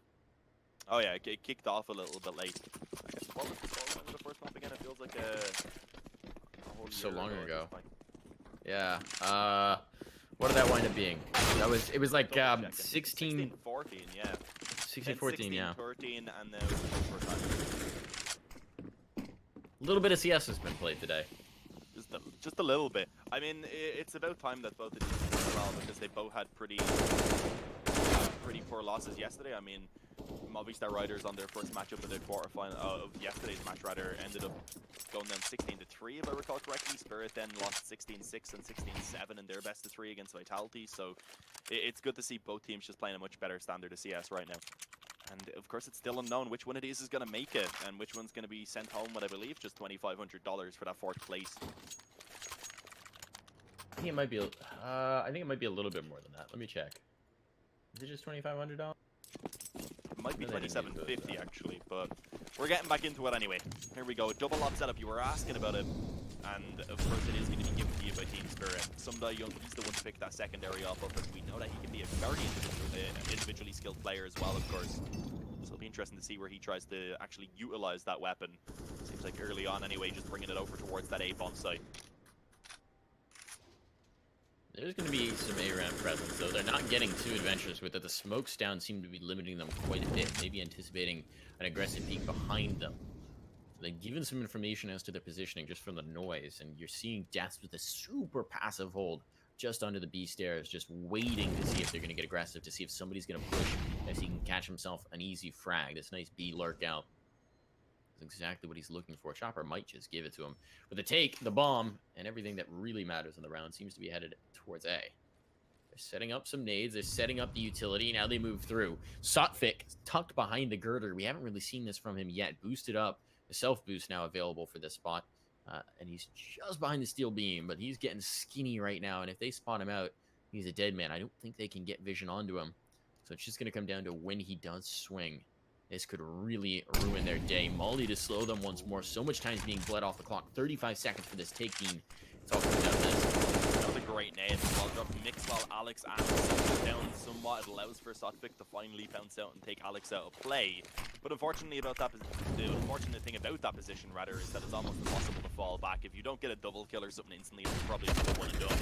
Oh yeah, it kicked off a little bit late. I guess what was the first map again? It feels like a whole year so long ago. Yeah. What did that wind up being? It was like 16 16-14, yeah. 16-14, yeah. 13, and then it was the first time. A little bit of CS has been played today. Just a little bit. I mean, it's about time that both of these teams did well, because they both had pretty poor losses yesterday. I mean, Movistar Riders on their first matchup of the quarterfinal of yesterday's match rather ended up going down 16-3 if I recall correctly. Spirit then lost 16-6 and 16-7 in their best of 3 against Vitality. So it's good to see both teams just playing a much better standard of CS right now. And of course, it's still unknown which one of these is going to make it, and which one's going to be sent home with, I believe, just $2,500 for that 4th place. I think it might be. I think it might be a little bit more than that. Let me check. Is it just $2,500? It might be $2,750 actually, but we're getting back into it anyway. Here we go. Double op setup. You were asking about it, and of course, it is going to be given to you by Team Spirit. Sumda Young, he's the one to pick that secondary op, but we know that he can be a very individually skilled player as well, of course. So it'll be interesting to see where he tries to actually utilize that weapon. Seems like early on anyway, just bringing it over towards that A-bomb site. There's going to be some A-ramp presence, though. They're not getting too adventurous with it. The smokes down seem to be limiting them quite a bit, maybe anticipating an aggressive peek behind them. So they've given some information as to their positioning just from the noise, and you're seeing Deaths with a super passive hold just under the B stairs, just waiting to see if they're going to get aggressive, to see if somebody's going to push, as he can catch himself an easy frag. This nice B lurk out. That's exactly what he's looking for. Chopper might just give it to him. But the take, the bomb, and everything that really matters in the round seems to be headed towards A. They're setting up some nades. They're setting up the utility. Now they move through. Sotfik tucked behind the girder. We haven't really seen this from him yet. Boosted up. The self-boost now available for this spot. And he's just behind the steel beam, but he's getting skinny right now. And if they spot him out, he's a dead man. I don't think they can get vision onto him. So it's just going to come down to when he does swing. This could really ruin their day. Molly to slow them once more. So much time is being bled off the clock. 35 seconds for this take, Dean. It's all coming down to this. That was a great nade. Well dropped mix while Alex and down somewhat. It allows for Sotfik to finally bounce out and take Alex out of play. But unfortunately the unfortunate thing about that position rather is that it's almost impossible to fall back. If you don't get a double kill or something instantly, it's probably just a one and done.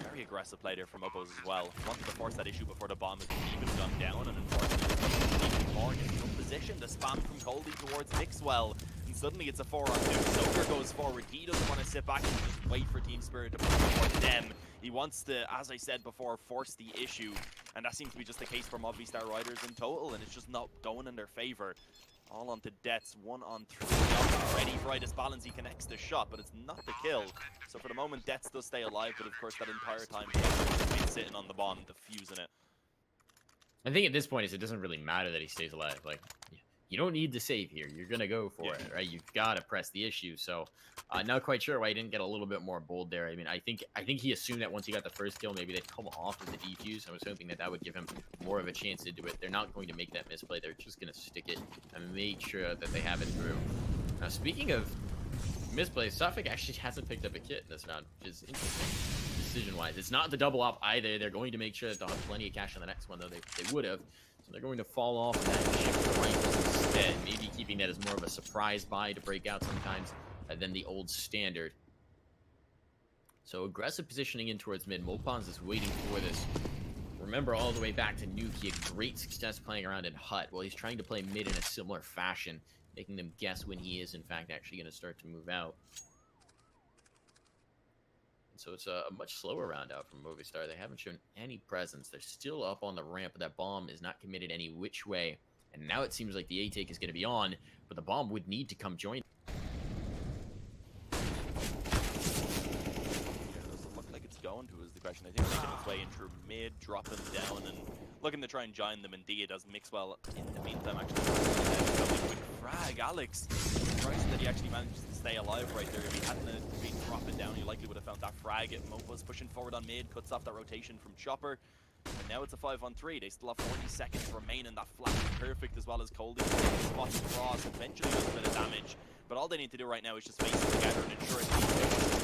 Very aggressive play there from Opos as well. Wanted to force that issue before the bomb has even gone down, and unfortunately more in some position. The spam from Coldy towards Mixwell. and suddenly it's a 4-on-2. Soaker goes forward. He doesn't want to sit back and just wait for Team Spirit to push them. He wants to, as I said before, force the issue, and that seems to be just the case for Movistar Riders in total, and it's just not going in their favor. All onto Dets, 1-on-3. Ready for Idis balance, he connects the shot, but it's not the kill. So for the moment, Dets does stay alive, but of course that entire time he's been sitting on the bomb, defusing it. I think at this point it doesn't really matter that he stays alive. Like, you don't need to save here. You're gonna go for it, right? You've got to press the issue. So, not quite sure why he didn't get a little bit more bold there. I mean, I think he assumed that once he got the first kill, maybe they'd come off of the defuse. I was hoping that would give him more of a chance to do it. They're not going to make that misplay. They're just gonna stick it and make sure that they have it through. Now, speaking of misplays, Suffolk actually hasn't picked up a kit in this round, which is interesting decision-wise. It's not the double op either. They're going to make sure that they'll have plenty of cash on the next one, though they would have. So they're going to fall off that shift to rifles instead, maybe keeping that as more of a surprise buy to break out sometimes than the old standard. So aggressive positioning in towards mid. Mopons is waiting for this. Remember all the way back to Nuke, he had great success playing around in Hut. Well, he's trying to play mid in a similar fashion, making them guess when he is, in fact, actually going to start to move out. So it's a much slower round out from Movistar. They haven't shown any presence. They're still up on the ramp, but that bomb is not committed any which way. And now it seems like the A-take is going to be on, but the bomb would need to come join. Yeah, does it look like it's going to is the question. I think making its way in through mid, dropping down, and looking to try and join them. Indeed, does mix well in the meantime. Actually, quick frag. Alex, surprised that he actually managed to stay alive right there. If he hadn't been dropping down, he likely would have found that frag. Mopa's pushing forward on mid, cuts off that rotation from Chopper. And now it's a 5-on-3. They still have 40 seconds remaining. That flash is perfect, as well as Coldie. Spotting Frost eventually does a bit of damage. But all they need to do right now is just face it together and ensure it's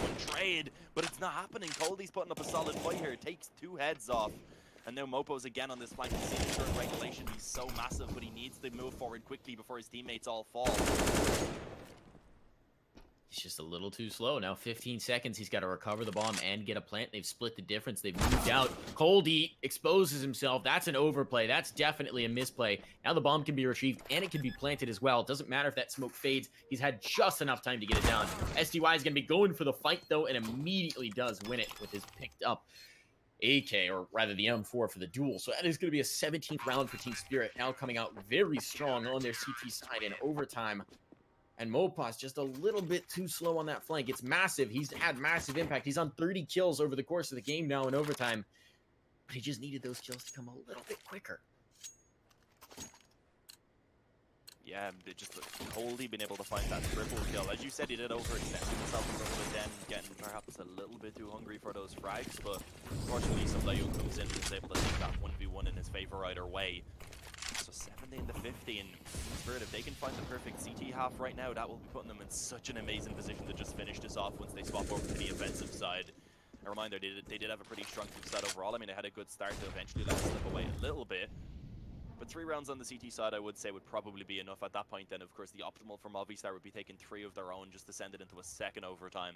one trade. But it's not happening. Coldie's putting up a solid fight here. Takes 2 heads off. And now Mopo's again on this flank. You see the turret regulation. He's so massive, but he needs to move forward quickly before his teammates all fall. He's just a little too slow. Now 15 seconds. He's got to recover the bomb and get a plant. They've split the difference. They've moved out. Coldie exposes himself. That's an overplay. That's definitely a misplay. Now the bomb can be retrieved and it can be planted as well. It doesn't matter if that smoke fades. He's had just enough time to get it down. SDY is going to be going for the fight, though, and immediately does win it with his picked up AK, or rather the M4 for the duel. So that is going to be a 17th round for Team Spirit, now coming out very strong on their CT side in overtime. And Mopas just a little bit too slow on that flank. It's massive. He's had massive impact. He's on 30 kills over the course of the game now in overtime. But he just needed those kills to come a little bit quicker. Yeah, just Coldie being able to find that triple kill. As you said, he did overextend himself a little bit then, getting perhaps a little bit too hungry for those frags. But unfortunately, Somlayo comes in and is able to take that 1v1 in his favor either way. So 17 to 50, and Spirit, if they can find the perfect CT half right now, that will be putting them in such an amazing position to just finish this off once they swap over to the offensive side. A reminder, they did have a pretty strong team side overall. I mean, they had a good start to eventually let it slip away a little bit. But 3 rounds on the CT side, I would say, would probably be enough at that point. Then, of course, the optimal for Movistar would be taking 3 of their own just to send it into a second overtime.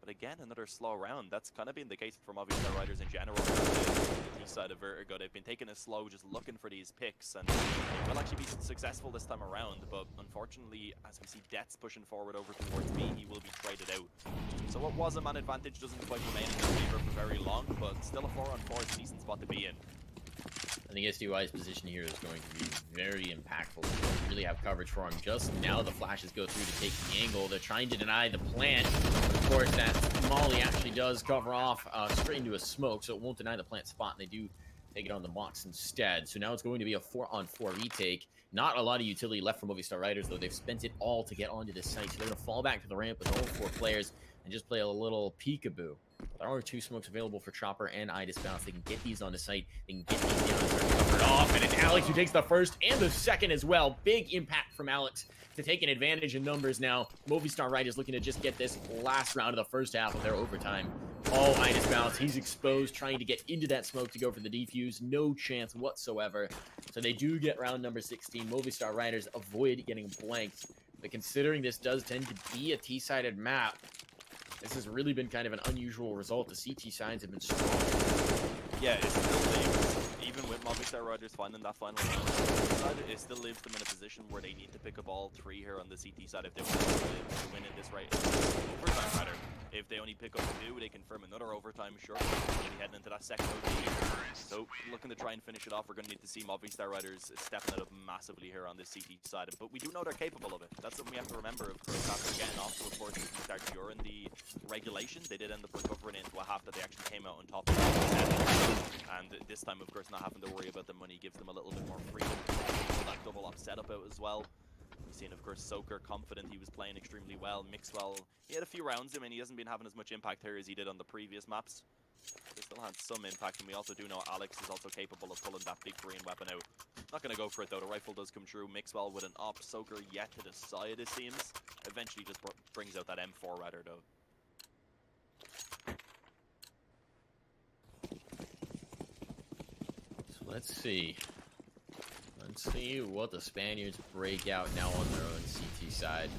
But again, another slow round. That's kind of been the case for Movistar riders in general. The east side of Vertigo, they've been taking it slow, just looking for these picks, and they will actually be successful this time around. But unfortunately, as we see Dets pushing forward over towards B, he will be traded out. So what was a man advantage doesn't quite remain in their favor for very long, but still a 4-on-4 is a decent spot to be in. I think SDY's position here is going to be very impactful. They really have coverage for him. Just now the flashes go through to take the angle. They're trying to deny the plant. Of course, that molly actually does cover off straight into a smoke, so it won't deny the plant spot, and they do take it on the box instead. So now it's going to be a 4-on-4 retake. Not a lot of utility left for Movistar Riders, though. They've spent it all to get onto this site, so they're going to fall back to the ramp with all 4 players and just play a little peekaboo. There are 2 smokes available for Chopper and Idis Bounce. They can get these on the site. They can get these down and start covered off. And it's Alex who takes the first and the second as well. Big impact from Alex to take an advantage in numbers now. Movistar Riders looking to just get this last round of the first half of their overtime. Oh, Idis Bounce. He's exposed, trying to get into that smoke to go for the defuse. No chance whatsoever. So they do get round number 16. Movistar Riders avoid getting blanked. But considering this does tend to be a T-sided map, this has really been kind of an unusual result. The CT sides have been strong. Yeah, it's still even with Movistar Riders finding that final side, it still leaves them in a position where they need to pick up all 3 here on the CT side if they want to win in this right overtime rather. If they only pick up 2, they confirm another overtime short. They'll be heading into that second OT. So looking to try and finish it off, we're going to need to see Movistar Riders stepping it up massively here on this CT side. But we do know they're capable of it. That's something we have to remember. Of course, after getting off to a 4-2 start during the regulation, they did end up recovering into a half that they actually came out on top of. And this time, of course, not having to worry about the money gives them a little bit more freedom. That double up setup out as well. We've seen, of course, Soaker confident. He was playing extremely well. Mixwell, he had a few rounds. I mean, he hasn't been having as much impact here as he did on the previous maps. He still had some impact, and we also do know Alex is also capable of pulling that big green weapon out. Not going to go for it, though. The rifle does come true. Mixwell with an op. Soaker yet to the side, it seems. Eventually just brings out that M4 rather, though. So let's see. Let's see what the Spaniards break out now on their own CT side.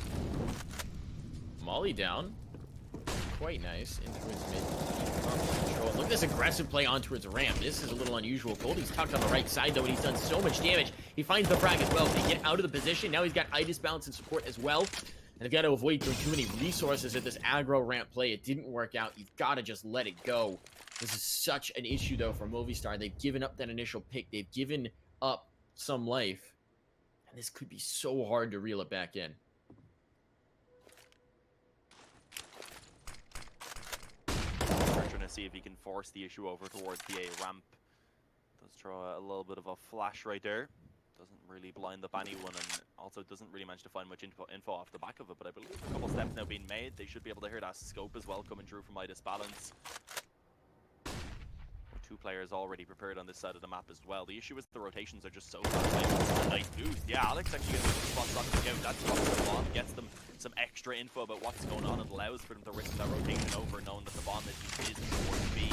Molly down. Quite nice. In towards mid. Control. Look at this aggressive play on towards the ramp. This is a little unusual. Coldie's tucked on the right side, though, and he's done so much damage. He finds the frag as well. They get out of the position. Now he's got itis balance and support as well. And they've got to avoid throwing too many resources at this aggro ramp play. It didn't work out. You've got to just let it go. This is such an issue, though, for Movistar. They've given up that initial pick. They've given up some life. And this could be so hard to reel it back in. Trying to see if he can force the issue over towards the A ramp. Does throw a little bit of a flash right there. Doesn't really blind up anyone, and also doesn't really manage to find much info off the back of it. But I believe a couple steps now being made. They should be able to hear that scope as well coming through from itis balance. 2 players already prepared on this side of the map as well. The issue is the rotations are just so fast. Nice boost. Yeah, Alex actually gets the spot shot to go. That drops the bomb, gets them some extra info about what's going on, and allows for them to risk that rotation over, knowing that the bomb is towards B.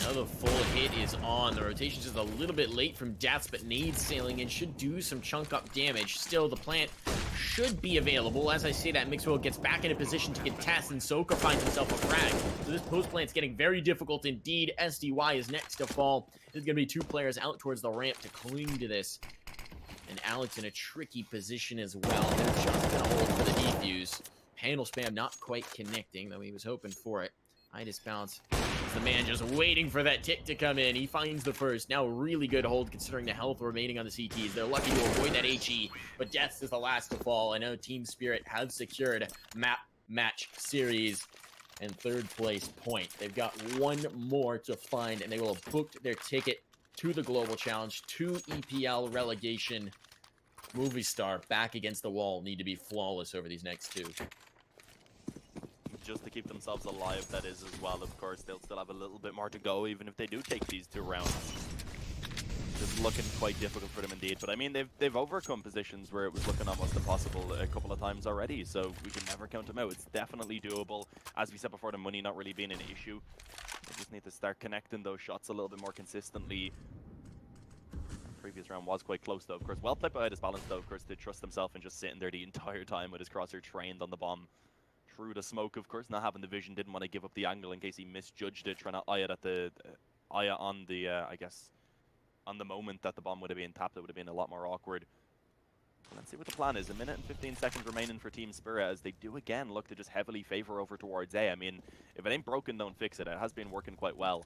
Now the full hit is on. The rotation's just a little bit late from Deaths, but nades sailing in should do some chunk up damage. Still, the plant should be available. As I say that, Mixwell gets back into position to contest, and Soaker finds himself a frag. So this post plant's getting very difficult indeed. SDY is next to fall. There's going to be 2 players out towards the ramp to cling to this. And Alex in a tricky position as well. They're just going to hold for the defuse. Panel spam not quite connecting, though he was hoping for it. Itis balance. The man just waiting for that tick to come in. He finds the first. Now really good hold considering the health remaining on the CTs. They're lucky to avoid that HE, but Deaths is the last to fall. I know Team Spirit have secured map match series and 3rd place point. They've got 1 more to find, and they will have booked their ticket to the Global Challenge, to EPL relegation. Movistar back against the wall. Need to be flawless over these next 2. Just to keep themselves alive, that is, as well. Of course, they'll still have a little bit more to go, even if they do take these 2 rounds. Just looking quite difficult for them indeed. But I mean, they've overcome positions where it was looking almost impossible a couple of times already, so we can never count them out. It's definitely doable. As we said before, the money not really being an issue. They just need to start connecting those shots a little bit more consistently. Previous round was quite close, though, of course. Well played by itis balance, though, of course, to trust himself and just sitting there the entire time with his crosshair trained on the bomb. Through the smoke, of course, not having the vision, didn't want to give up the angle in case he misjudged it, trying to eye it at the on the I guess on the moment that the bomb would have been tapped. It would have been a lot more awkward. Let's see what the plan is. 1 minute and 15 seconds remaining for Team Spirit, as they do again look to just heavily favor over towards A. I mean, if it ain't broken, don't fix it. It has been working quite well.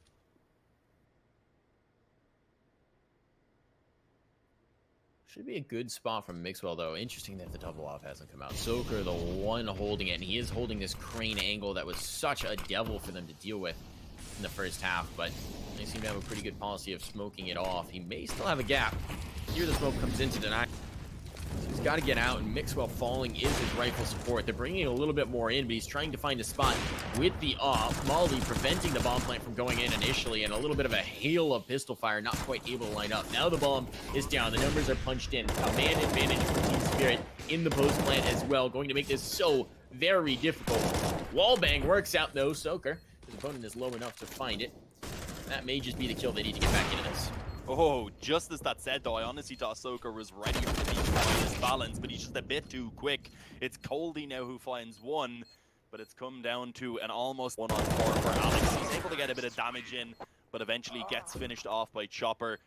Should be a good spot from Mixwell, though. Interesting that the double off hasn't come out. Soaker, the one holding it, and he is holding this crane angle that was such a devil for them to deal with in the first half, but they seem to have a pretty good policy of smoking it off. He may still have a gap. Here the smoke comes in to deny. So he's got to get out, and Mixwell falling is his rifle support. They're bringing a little bit more in, but he's trying to find a spot with the off. Molly preventing the bomb plant from going in initially, and a little bit of a hail of pistol fire, not quite able to line up. Now the bomb is down. The numbers are punched in. A man advantage for Team Spirit in the post plant as well, going to make this so very difficult. Wallbang works out, though. Soaker, his opponent is low enough to find it. That may just be the kill they need to get back into this. Oh, just as that said, though, I honestly thought Soaker was ready for the balance, but he's just a bit too quick. It's Coldie now who finds 1, but it's come down to an almost 1-on-4 for Alex. He's able to get a bit of damage in but eventually gets finished off by Chopper.